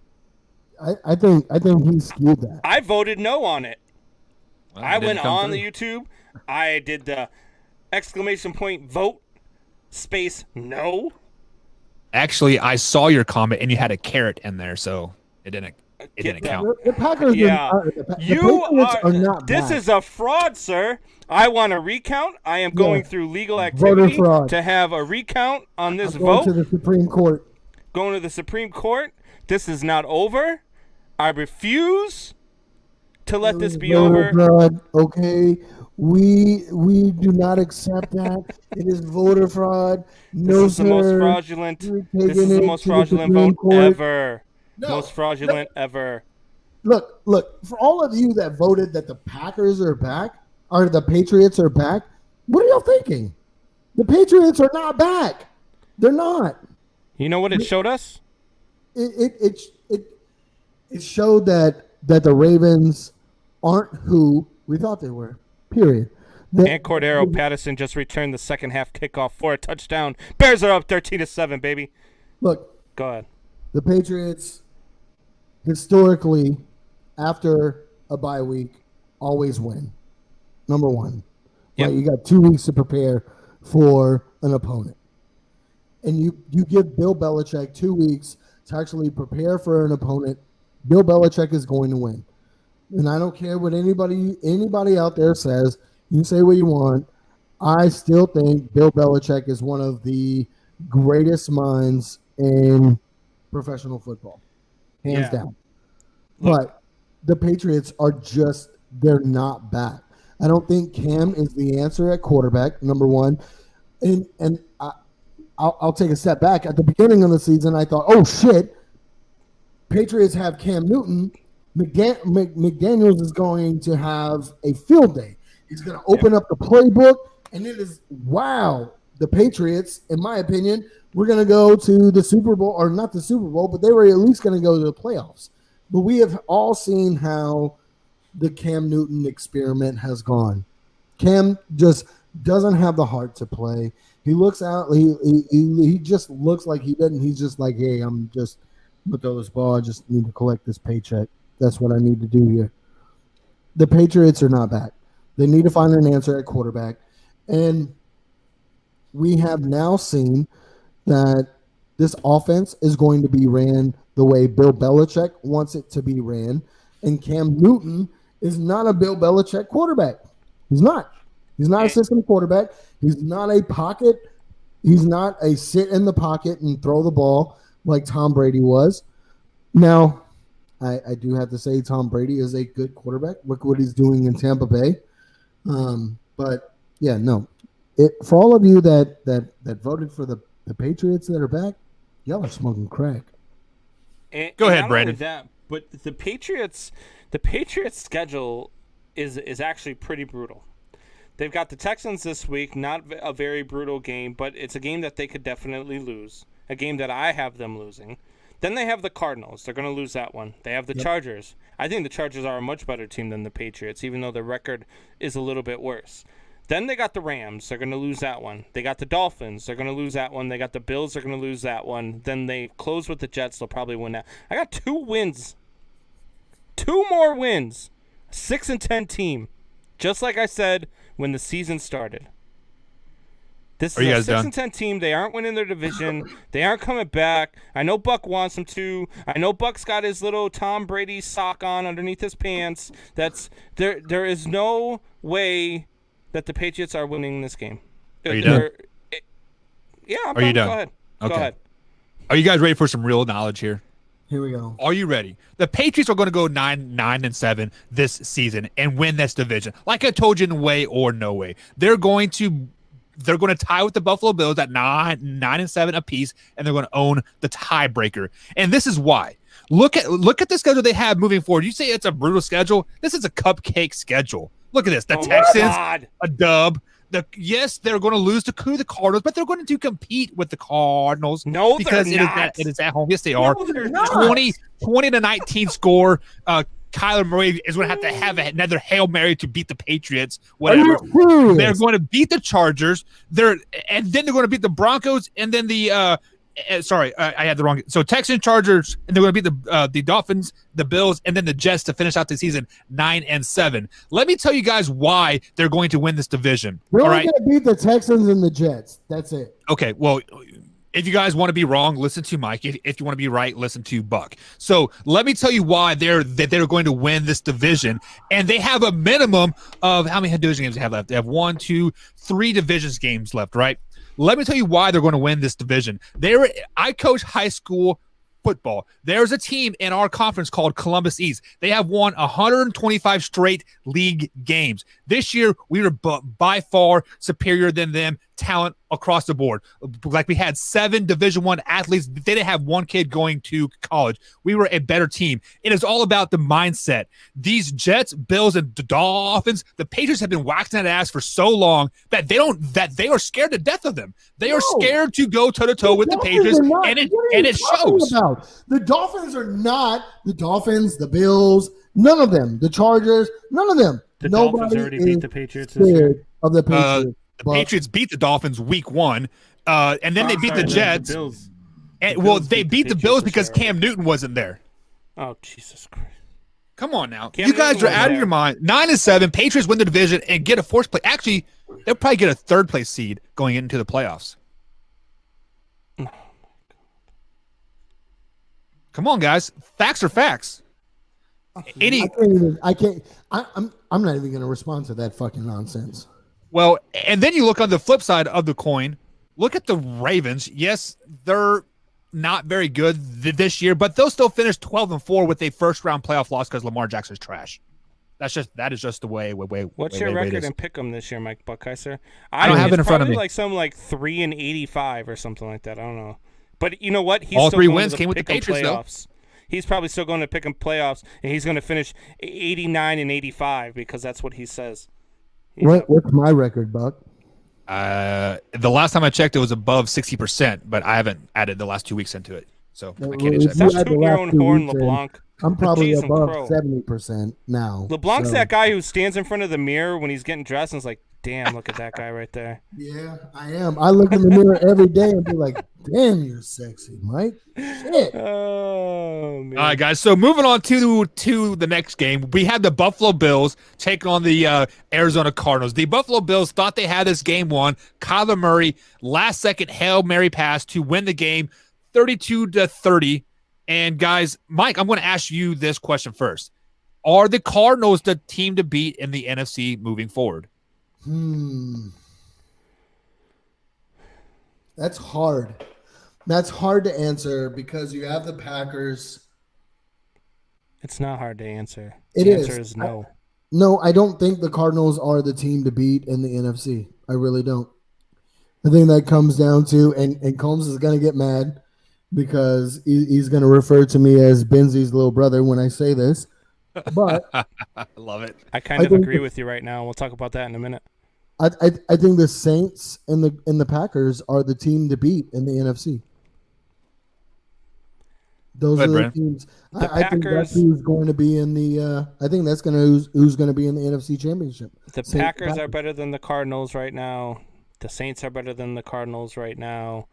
I think he skewed that. I voted no on it. Well, I it didn't went come on through. the YouTube. I did the exclamation point vote space no. Actually, I saw your comment, and you had a carrot in there, so it didn't count. The Packers Yeah. the You Patriots are not This back. is a fraud, sir. I want a recount. I am going through legal Voter activity fraud. to have a recount on this Going to vote. the Supreme Court. Going to the Supreme Court. This is not over. I refuse to let this be Voter over. fraud, okay, we do not accept that. It is voter fraud. No, This is the most sir. fraudulent. You're This taking is the it most to the fraudulent Supreme vote Court. ever. No. Most fraudulent ever. Look, for all of you that voted that the Packers are back, or the Patriots are back, what are y'all thinking? The Patriots are not back. They're not. You know what it showed us? It showed that the Ravens aren't who we thought they were. Period. And Cordero Patterson just returned the second half kickoff for a touchdown. Bears are up 13-7, baby. Look, Go ahead. the Patriots historically, after a bye week, always win. Number one. Yep. Right? You got 2 weeks to prepare for an opponent. And you give Bill Belichick 2 weeks to actually prepare for an opponent. Bill Belichick is going to win. And I don't care what anybody out there says. You say what you want. I still think Bill Belichick is one of the greatest minds in professional football. Hands down. But the Patriots are they're not back. I don't think Cam is the answer at quarterback, number one. And I'll take a step back. At the beginning of the season, I thought, oh, shit, Patriots have Cam Newton. McDaniels is going to have a field day. He's going to open up the playbook, and it is, wow, the Patriots, in my opinion, we're going to go to the Super Bowl, or not the Super Bowl, but they were at least going to go to the playoffs. But we have all seen how the Cam Newton experiment has gone. Cam just doesn't have the heart to play. He looks out. He just looks like he doesn't. He's just like, hey, I'm just with those ball. I just need to collect this paycheck. That's what I need to do here. The Patriots are not back. They need to find an answer at quarterback. And we have now seen that this offense is going to be ran the way Bill Belichick wants it to be ran. And Cam Newton is not a Bill Belichick quarterback. He's not. He's not a system quarterback. He's not a pocket. He's not a sit in the pocket and throw the ball like Tom Brady was. Now, I do have to say Tom Brady is a good quarterback. Look what he's doing in Tampa Bay. But, yeah, no. For all of you that voted for the Patriots that are back, y'all are smoking crack. Go ahead, Brandon. But the Patriots schedule is actually pretty brutal. They've got the Texans this week, not a very brutal game, but it's a game that they could definitely lose, a game that I have them losing. Then they have the Cardinals. They're going to lose that one. They have the Chargers. I think the Chargers are a much better team than the Patriots, even though their record is a little bit worse. Then they got the Rams. They're going to lose that one. They got the Dolphins. They're going to lose that one. They got the Bills. They're going to lose that one. Then they close with the Jets. They'll probably win that. I got 2 wins. 2 more wins. 6-10 team. Just like I said when the season started. This is a 6-10 team. They aren't winning their division. They aren't coming back. I know Buck wants them to. I know Buck's got his little Tom Brady sock on underneath his pants. There is no way that the Patriots are winning this game. Are you done? Yeah, I'm done. Are you done? Go ahead. Okay. Go ahead. Are you guys ready for some real knowledge here? Here we go. Are you ready? The Patriots are going to go 9-7 this season and win this division. Like I told you, in way or no way, they're going to tie with the Buffalo Bills at 9-7 apiece, and they're going to own the tiebreaker. And this is why. Look at the schedule they have moving forward. You say it's a brutal schedule. This is a cupcake schedule. Look at this. The Texans, a dub. Yes, they're going to lose to the Cardinals, but they're going to compete with the Cardinals. No, because they're not. It is at home. Yes, they are. No, they're not. 20-19 score. Kyler Murray is going to have another Hail Mary to beat the Patriots. Whatever. They're going to beat the Chargers. And then they're going to beat the Broncos, and then the I had the wrong. So Texans, Chargers, and they're going to beat the Dolphins, the Bills, and then the Jets to finish out the season 9-7. Let me tell you guys why they're going to win this division. We're all only right, going to beat the Texans and the Jets. That's it. Okay, well, if you guys want to be wrong, listen to Mike. If you want to be right, listen to Buck. So let me tell you why they're going to win this division, and they have a minimum of how many division games they have left. They have 1, 2, 3 divisions games left, right? Let me tell you why they're going to win this division. I coach high school football. There's a team in our conference called Columbus East. They have won 125 straight league games. This year, we were by far superior than them, talent across the board. Like, we had 7 Division I athletes. They didn't have one kid going to college. We were a better team. It is all about the mindset. These Jets, Bills, and the Dolphins, the Patriots have been waxing that ass for so long that they are scared to death of them. They are scared to go toe-to-toe with the Patriots, and it shows. The Dolphins are not the Dolphins, the Bills, none of them. The Chargers, none of them. The Nobody Dolphins already beat the Patriots this year. Of the Patriots. The Patriots beat the Dolphins week 1, and then they beat the Jets. And Bills they beat the Patriots Bills this because year, Cam Newton wasn't there. Oh, Jesus Christ. Come on now. Cam You guys Newton are was out of there. your mind. 9-7, Patriots win the division and get a fourth place. Actually, they'll probably get a third place seed going into the playoffs. Come on, guys. Facts are facts. I'm not even going to respond to that fucking nonsense. Well, and then you look on the flip side of the coin. Look at the Ravens. Yes, they're not very good this year, but they'll still finish 12-4 with a first-round playoff loss because Lamar Jackson's trash. That is just the way. What's your record in Pick'em this year, Mike Buckheiser? I don't have it in front of me. Like 3-85 or something like that. I don't know. But you know what? He's All still three going wins to came with the Patriots, playoffs. He's probably still going to Pick'em playoffs, and he's going to finish 89-85 because that's what he says. What's my record, Buck? The last time I checked, it was above 60%, but I haven't added the last 2 weeks into it, so I can't check. Stop tooting your own horn, LeBlanc. I'm probably Jeez, above Crow. 70% now. LeBlanc's that guy who stands in front of the mirror when he's getting dressed and is like, damn, look at that guy right there. Yeah, I am. I look in the mirror every day and be like, damn, you're sexy, Mike. Shit. Oh, man. All right, guys. So moving on to the next game, we had the Buffalo Bills take on the Arizona Cardinals. The Buffalo Bills thought they had this game won. Kyler Murray, last-second Hail Mary pass to win the game, 32-30. And, guys, Mike, I'm going to ask you this question first. Are the Cardinals the team to beat in the NFC moving forward? That's hard. That's hard to answer because you have the Packers. It's not hard to answer. It the is. answer is no. No, I don't think the Cardinals are the team to beat in the NFC. I really don't. I think that comes down to, and Combs is going to get mad because he's going to refer to me as Benzi's little brother when I say this. But I love it. I kind of agree with you right now. We'll talk about that in a minute. I think the Saints and the Packers are the team to beat in the NFC. Those are the teams. I think that's who's going to be in the. I think that's who's going to be in the NFC Championship. The Packers are better than the Cardinals right now. The Saints are better than the Cardinals right now.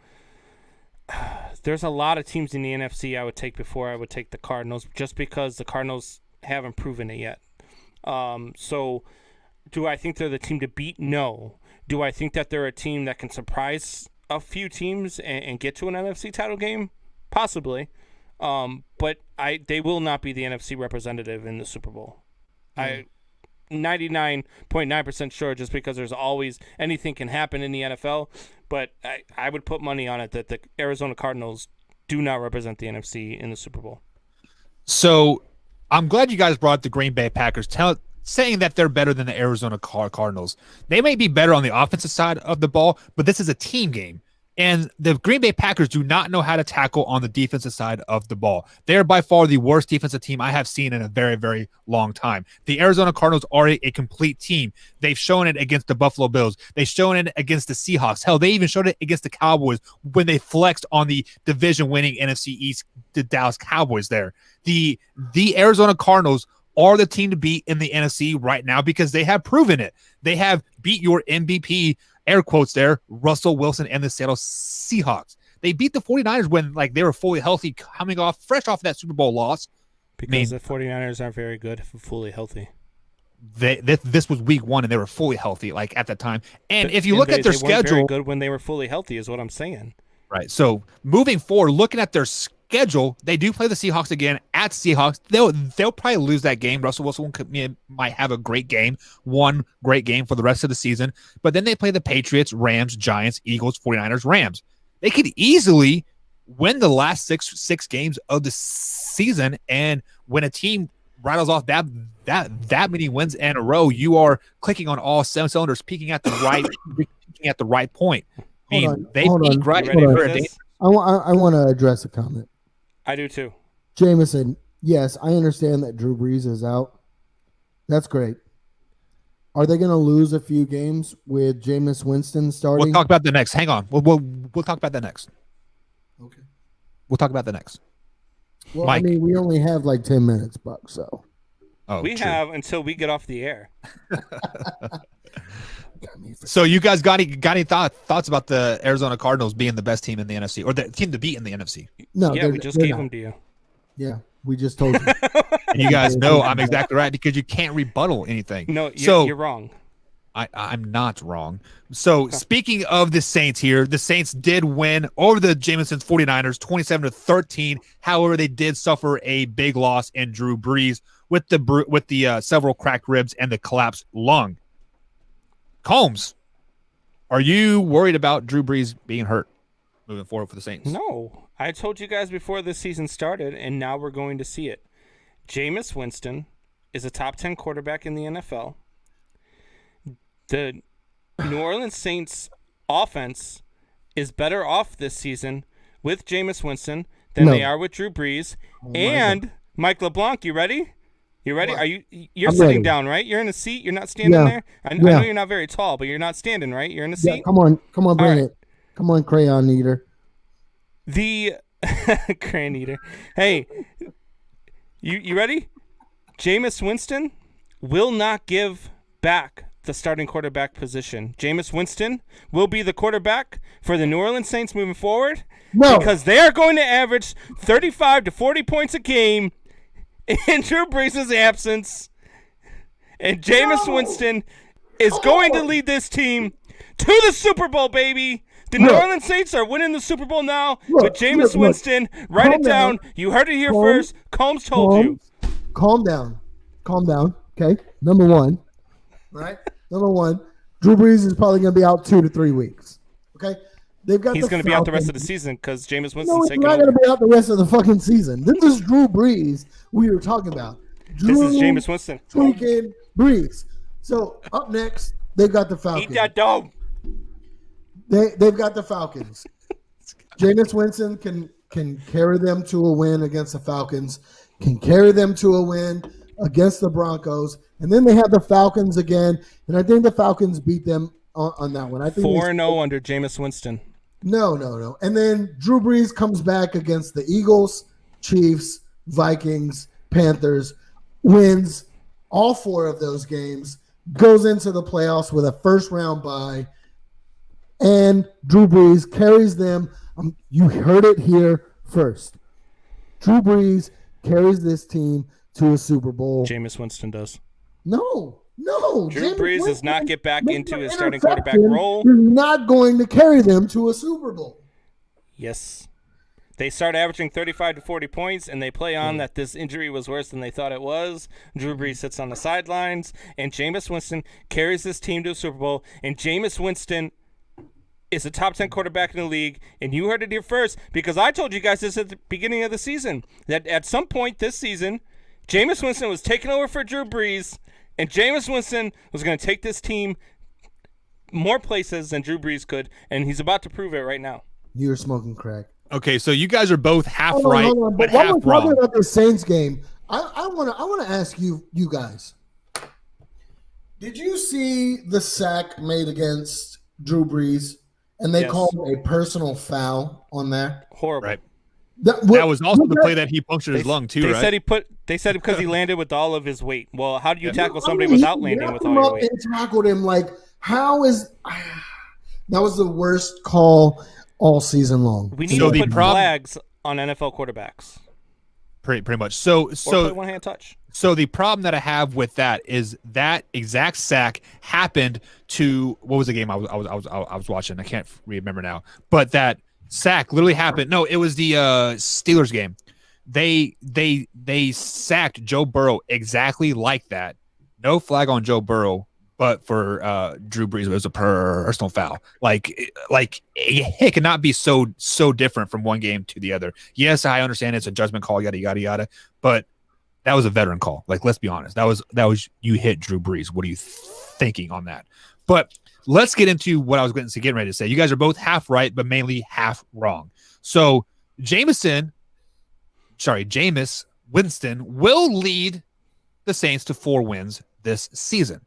There's a lot of teams in the NFC I would take before I would take the Cardinals, just because the Cardinals haven't proven it yet. So, do I think they're the team to beat? No. Do I think that they're a team that can surprise a few teams and get to an NFC title game? Possibly. But they will not be the NFC representative in the Super Bowl. I'm 99.9% sure, just because there's always anything can happen in the NFL. But I would put money on it that the Arizona Cardinals do not represent the NFC in the Super Bowl. So I'm glad you guys brought up the Green Bay Packers, saying that they're better than the Arizona Cardinals. They may be better on the offensive side of the ball, but this is a team game. And the Green Bay Packers do not know how to tackle on the defensive side of the ball. They're by far the worst defensive team I have seen in a very, very long time. The Arizona Cardinals are a complete team. They've shown it against the Buffalo Bills. They've shown it against the Seahawks. Hell, they even showed it against the Cowboys when they flexed on the division-winning NFC East, the Dallas Cowboys there. The Arizona Cardinals are the team to beat in the NFC right now because they have proven it. They have beat your MVP, air quotes there, Russell Wilson and the Seattle Seahawks. They beat the 49ers when they were fully healthy, coming fresh off that Super Bowl loss. Because the 49ers aren't very good if fully healthy. This was week 1 and they were fully healthy at that time. And if you look at their they schedule, weren't very good when they were fully healthy is what I'm saying. Right. So moving forward, looking at their schedule, they do play the Seahawks again at Seahawks. They'll probably lose that game. Russell Wilson might have a great game, one great game for the rest of the season. But then they play the Patriots, Rams, Giants, Eagles, 49ers, Rams. They could easily win the last six games of the season. And when a team rattles off that many wins in a row, you are clicking on all 7 cylinders, peaking at the right point. I want to address a comment. I do too. Jameson, yes, I understand that Drew Brees is out. That's great. Are they going to lose a few games with Jameis Winston starting? We'll talk about the next. Hang on. We'll talk about that next. Okay. We'll talk about the next. Well, Mike. I mean, we only have 10 minutes, Buck, so. We have until we get off the air. So you guys got any thoughts about the Arizona Cardinals being the best team in the NFC or the team to beat in the NFC? No, Yeah, we just gave them to you. Yeah, we just told you. And you guys know I'm exactly right because you can't rebuttal anything. No, so you're wrong. I'm not wrong. So speaking of the Saints here, the Saints did win over the Jameson's 49ers 27-13. However, they did suffer a big loss in Drew Brees with the several cracked ribs and the collapsed lung. Combs, are you worried about Drew Brees being hurt moving forward for the Saints? No. I told you guys before this season started, and now we're going to see it. Jameis Winston is a top 10 quarterback in the NFL. The New Orleans Saints offense is better off this season with Jameis Winston than they are with Drew Brees. And Mike LeBlanc, you ready? You ready? What? You're I'm sitting ready. down, right? You're in a seat. You're not standing there. I know you're not very tall, but you're not standing, right? You're in a seat. Yeah, come on, bring right. it. Come on, crayon eater. The crayon eater. Hey, you ready? Jameis Winston will not give back the starting quarterback position. Jameis Winston will be the quarterback for the New Orleans Saints moving forward because they are going to average 35 to 40 points a game in Drew Brees' absence. And Jameis Winston is going to lead this team to the Super Bowl, baby. The New Orleans Saints are winning the Super Bowl now with Jameis Winston. Write it down. You heard it here first. Combs told you. Calm down. Okay. Number one. Right? Number one. Drew Brees is probably going to be out 2 to 3 weeks. Okay? He's going to be out the rest of the season because Jameis Winston's he's taking not over. going to be out the rest of the fucking season. This is Drew Brees we were talking about. This is Jameis Winston. Freaking Brees. So, up next, they've got the Falcons. Eat that dome. They've got the Falcons. Jameis Winston can carry them to a win against the Falcons, can carry them to a win against the Broncos, and then they have the Falcons again, and I think the Falcons beat them on that one. I think 4-0 under Jameis Winston. No. And then Drew Brees comes back against the Eagles, Chiefs, Vikings, Panthers, wins all 4 of those games, goes into the playoffs with a first-round bye, and Drew Brees carries them. You heard it here first. Drew Brees carries this team to a Super Bowl. Jameis Winston does. No. Drew Brees Winston, does not get back into his starting interception quarterback role. is not going to carry them to a Super Bowl. Yes. They start averaging 35 to 40 points, and they play on that this injury was worse than they thought it was. Drew Brees sits on the sidelines, and Jameis Winston carries this team to a Super Bowl. And Jameis Winston is a top 10 quarterback in the league, and you heard it here first because I told you guys this at the beginning of the season, that at some point this season, Jameis Winston was taking over for Drew Brees, and Jameis Winston was going to take this team more places than Drew Brees could, and he's about to prove it right now. You're smoking crack. Okay, so you guys are both half Hold on, right, hold on. but while half we're talking wrong. about this Saints game, I want to ask you guys. Did you see the sack made against Drew Brees, and they Yes. called a personal foul on that? Horrible. Right. That was also the play that he punctured his lung too, They right? said because he landed with all of his weight. Well, how do you tackle I somebody mean, without he landing wrapped with him all your up weight? and tackled him like, how is that was the worst call all season long. We need So to the put problem- flags on NFL quarterbacks. Pretty much. So Or play one-hand touch. So the problem that I have with that is that exact sack happened to what was the game I was watching? I can't remember now, but that sack literally happened. No, it was the Steelers game. They sacked Joe Burrow exactly like that. No flag on Joe Burrow, but for Drew Brees, it was a personal foul. It cannot be so different from one game to the other. Yes, I understand it's a judgment call, yada yada yada, but that was a veteran call. Like, let's be honest. That was you hit Drew Brees. What are you thinking on that? But let's get into what I was getting ready to say. You guys are both half right, but mainly half wrong. So Jameis Winston will lead the Saints to 4 wins this season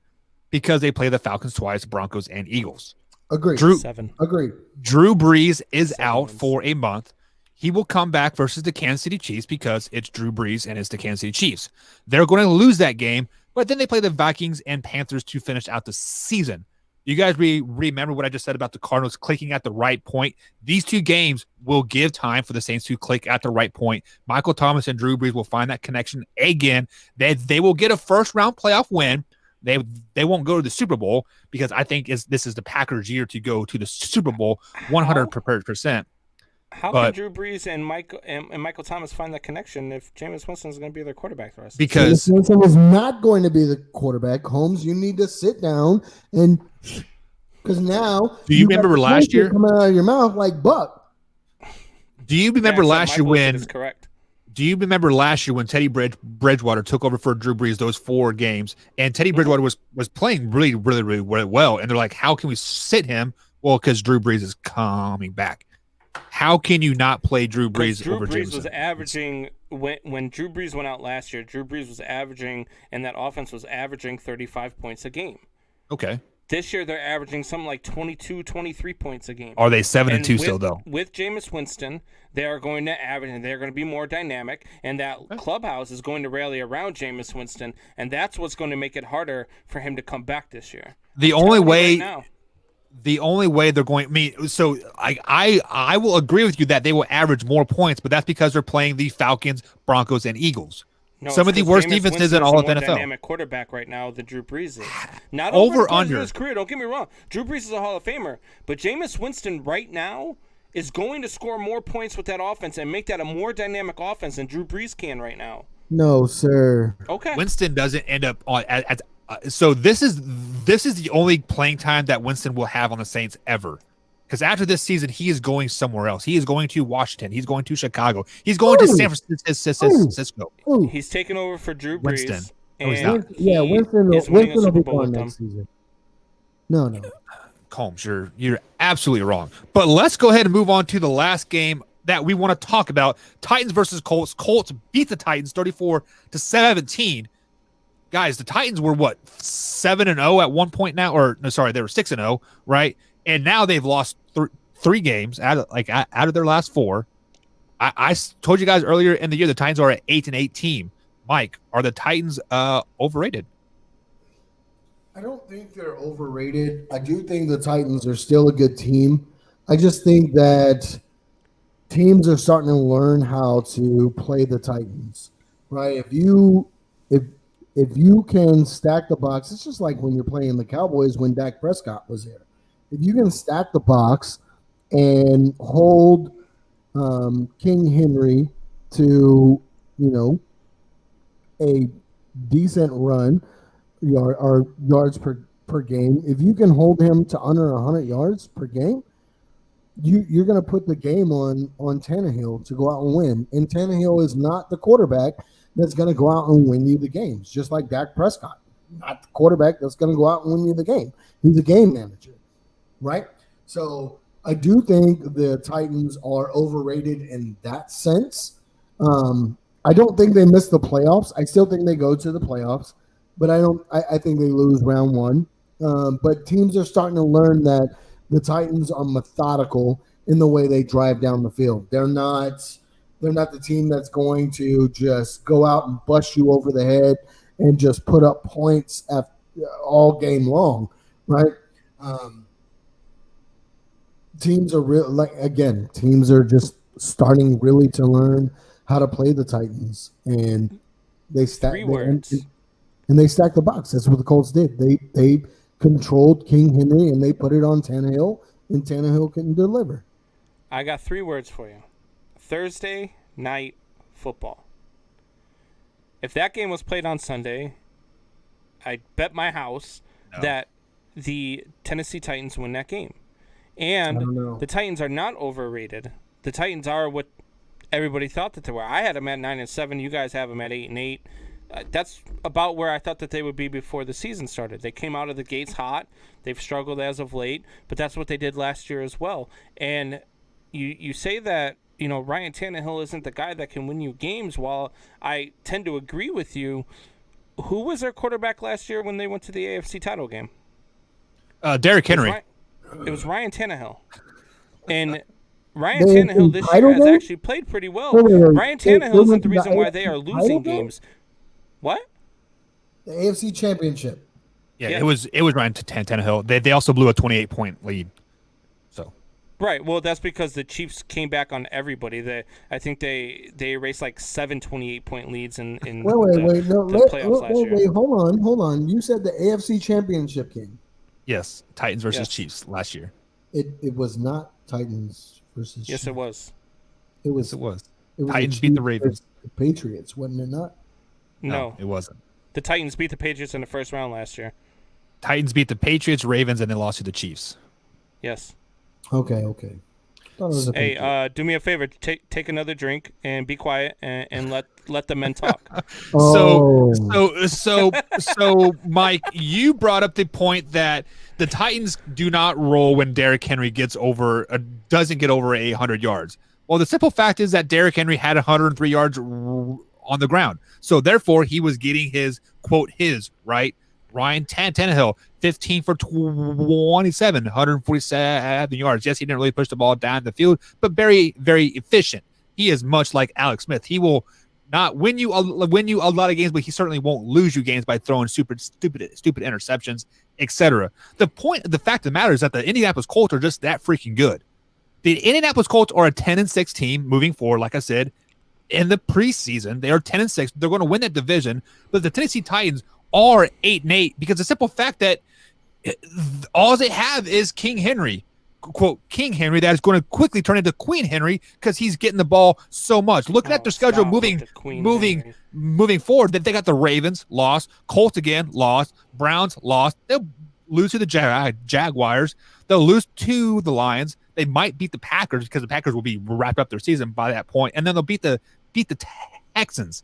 because they play the Falcons twice, Broncos, and Eagles. Agreed. 7. Agreed. Drew Brees is 7 out wins. for a month. He will come back versus the Kansas City Chiefs because it's Drew Brees and it's the Kansas City Chiefs. They're going to lose that game, but then they play the Vikings and Panthers to finish out the season. You guys remember what I just said about the Cardinals clicking at the right point? These two games will give time for the Saints to click at the right point. Michael Thomas and Drew Brees will find that connection again. They will get a first-round playoff win. They won't go to the Super Bowl because I think this is the Packers' year to go to the Super Bowl 100%. How can Drew Brees and Michael Thomas find that connection if Jameis Winston is going to be their quarterback for us? Because Jameis Winston is not going to be the quarterback. Holmes, you need to sit down and because now do you remember last year coming out of your mouth like Buck? Do you remember last year when? Is correct. Do you remember last year when Teddy Bridgewater took over for Drew Brees those 4 games, and Teddy Bridgewater was playing really well, and they're like, how can we sit him? Well, because Drew Brees is coming back. How can you not play Drew Brees over Jameson? Drew Brees was averaging when Drew Brees went out last year. Drew Brees was averaging, and that offense was averaging 35 points a game. Okay. This year they're averaging something like 22, 23 points a game. Are they 7-2 still though? With Jameis Winston, they are going to average, and they're going to be more dynamic, and that clubhouse is going to rally around Jameis Winston, and that's what's going to make it harder for him to come back this year. The only way they're going. So I will agree with you that they will average more points, but that's because they're playing the Falcons, Broncos, and Eagles. No, some of the worst defenses in all of NFL. Dynamic quarterback right now than Drew Brees is. Not over under his career. Don't get me wrong. Drew Brees is a Hall of Famer, but Jameis Winston right now is going to score more points with that offense and make that a more dynamic offense than Drew Brees can right now. No, sir. Okay. Winston doesn't end up on so this is the only playing time that Winston will have on the Saints ever. Because after this season, he is going somewhere else. He is going to Washington. He's going to Chicago. He's going to San Francisco. He's taking over for Drew Brees. Winston. No, he's not. Yeah, Winston will be gone next season. No. Combs, you're absolutely wrong. But let's go ahead and move on to the last game that we want to talk about. Titans versus Colts. Colts beat the Titans 34-17. Guys, the Titans were what, 7-0 at one point now? Or no, sorry, they were 6-0, right? And now they've lost 3 games out of their last 4. I told you guys earlier in the year the Titans are an 8-8 team. Mike, are the Titans overrated? I don't think they're overrated. I do think the Titans are still a good team. I just think that teams are starting to learn how to play the Titans, right? If you can stack the box, it's just like when you're playing the Cowboys when Dak Prescott was there. If you can stack the box and hold King Henry to, a decent run or yards per game, if you can hold him to under 100 yards per game, you're going to put the game on Tannehill to go out and win. And Tannehill is not the quarterback that's going to go out and win you the games, just like Dak Prescott. Not the quarterback that's going to go out and win you the game. He's a game manager. Right? So I do think the Titans are overrated in that sense. I don't think they miss the playoffs. I still think they go to the playoffs, but I think they lose round 1. But teams are starting to learn that the Titans are methodical in the way they drive down the field. They're not the team that's going to just go out and bust you over the head and just put up points all game long, right? Teams are teams are just starting really to learn how to play the Titans, and they stack and they stack the box. That's what the Colts did. They controlled King Henry and they put it on Tannehill, and Tannehill couldn't deliver. I got 3 words for you: Thursday night football. If that game was played on Sunday, I'd bet my house that the Tennessee Titans win that game. And the Titans are not overrated. The Titans are what everybody thought that they were. I had them at 9-7. You guys have them at 8-8. That's about where I thought that they would be before the season started. They came out of the gates hot. They've struggled as of late, but that's what they did last year as well. And you say that, Ryan Tannehill isn't the guy that can win you games. While I tend to agree with you, who was their quarterback last year when they went to the AFC title game? Derrick Henry. It was Ryan Tannehill. And Ryan Tannehill this year has actually played pretty well. Ryan Tannehill isn't the reason why they are losing games. What? The AFC Championship. Yeah, Yeah. it was Ryan Tannehill. They also blew a 28-point lead. So Right. Well, that's because the Chiefs came back on everybody. I think they erased like 7 28-point leads in Wait, the playoffs last year. wait, hold on. You said the AFC Championship game. yes, Titans versus Yes. Chiefs last year. It was not Titans versus. Yes, Chiefs. it was. It was. Yes, it was. It was Titans the beat the Chiefs Ravens. versus the Patriots, wasn't it not? No, it wasn't. the Titans beat the Patriots in the first round last year. Titans beat the Patriots, Ravens, and then lost to the Chiefs. Yes. Okay. Thought it was a Patriot. Hey, do me a favor. Take another drink and be quiet and let the men talk. Oh. So, Mike, you brought up the point that the Titans do not roll when Derrick Henry doesn't get over 100 yards. Well, the simple fact is that Derrick Henry had 103 yards on the ground, so therefore he was getting his right. Ryan Tannehill, 15 for 27, 147 yards. Yes, he didn't really push the ball down the field, but very, very efficient. He is much like Alex Smith. He will not win you a lot of games, but he certainly won't lose you games by throwing stupid interceptions, etc. The fact of the matter is that the Indianapolis Colts are just that freaking good. The Indianapolis Colts are a 10-6 team moving forward. Like I said, in the preseason, they are 10-6. They're going to win that division, but the Tennessee Titans are 8-8 because the simple fact that all they have is King Henry, quote King Henry, that is going to quickly turn into Queen Henry because he's getting the ball so much. Looking at their schedule moving forward, that they got the Ravens lost, Colts again lost, Browns lost. They'll lose to the Jaguars. They'll lose to the Lions. They might beat the Packers because the Packers will be wrapped up their season by that point, and then they'll beat the Texans.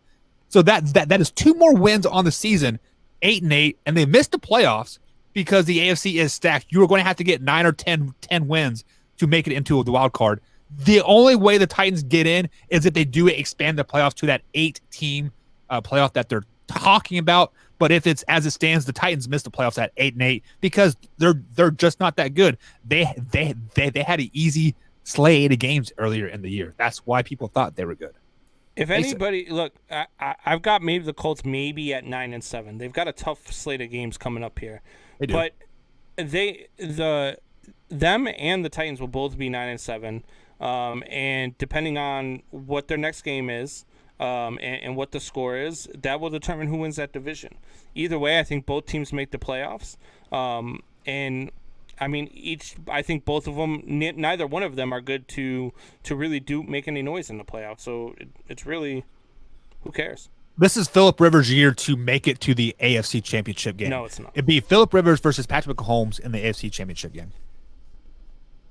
So that is 2 more wins on the season, 8-8, and they missed the playoffs because the AFC is stacked. You are going to have to get 9 or 10 wins to make it into the wild card. The only way the Titans get in is if they do expand the playoffs to that 8-team playoff that they're talking about. But if it's as it stands, the Titans missed the playoffs at 8-8 because they're just not that good. They had an easy slate of games earlier in the year. That's why people thought they were good. If anybody, look, I've got maybe the Colts maybe at 9-7. They've got a tough slate of games coming up here, They do. but them and the Titans will both be 9-7, and depending on what their next game is, and what the score is, that will determine who wins that division. Either way, I think both teams make the playoffs, and I mean, I think both of them, neither one of them are good to really make any noise in the playoffs. So it's really, who cares? This is Phillip Rivers' year to make it to the AFC Championship game. No, it's not. It'd be Phillip Rivers versus Patrick Mahomes in the AFC Championship game.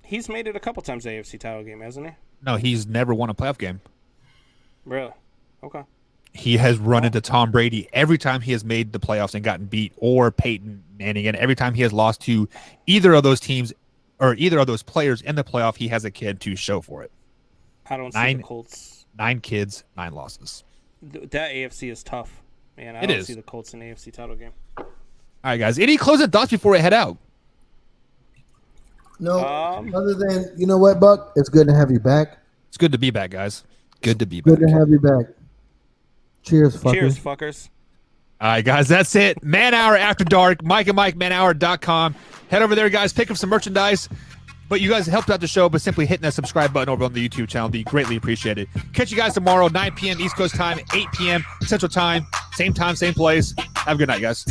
He's made it a couple times in the AFC title game, hasn't he? No, he's never won a playoff game. Really? Okay. He has run into Tom Brady every time he has made the playoffs and gotten beat, or Peyton Manning, and every time he has lost to either of those teams or either of those players in the playoff, he has a kid to show for it. I don't see the Colts. 9 kids, 9 losses. That AFC is tough, man. I don't see the Colts in the AFC title game. All right, guys. Any closing thoughts before we head out? No, other than, you know what, Buck? It's good to have you back. It's good to be back, guys. Good to be back. Good to have you back. Cheers, fuckers. Cheers, fuckers. All right, guys, that's it. Man Hour After Dark, Mike and Mike, manhour.com. Head over there, guys. Pick up some merchandise. But you guys helped out the show by simply hitting that subscribe button over on the YouTube channel. Be greatly appreciated. Catch you guys tomorrow, 9 p.m. East Coast time, 8 p.m. Central time. Same time, same place. Have a good night, guys.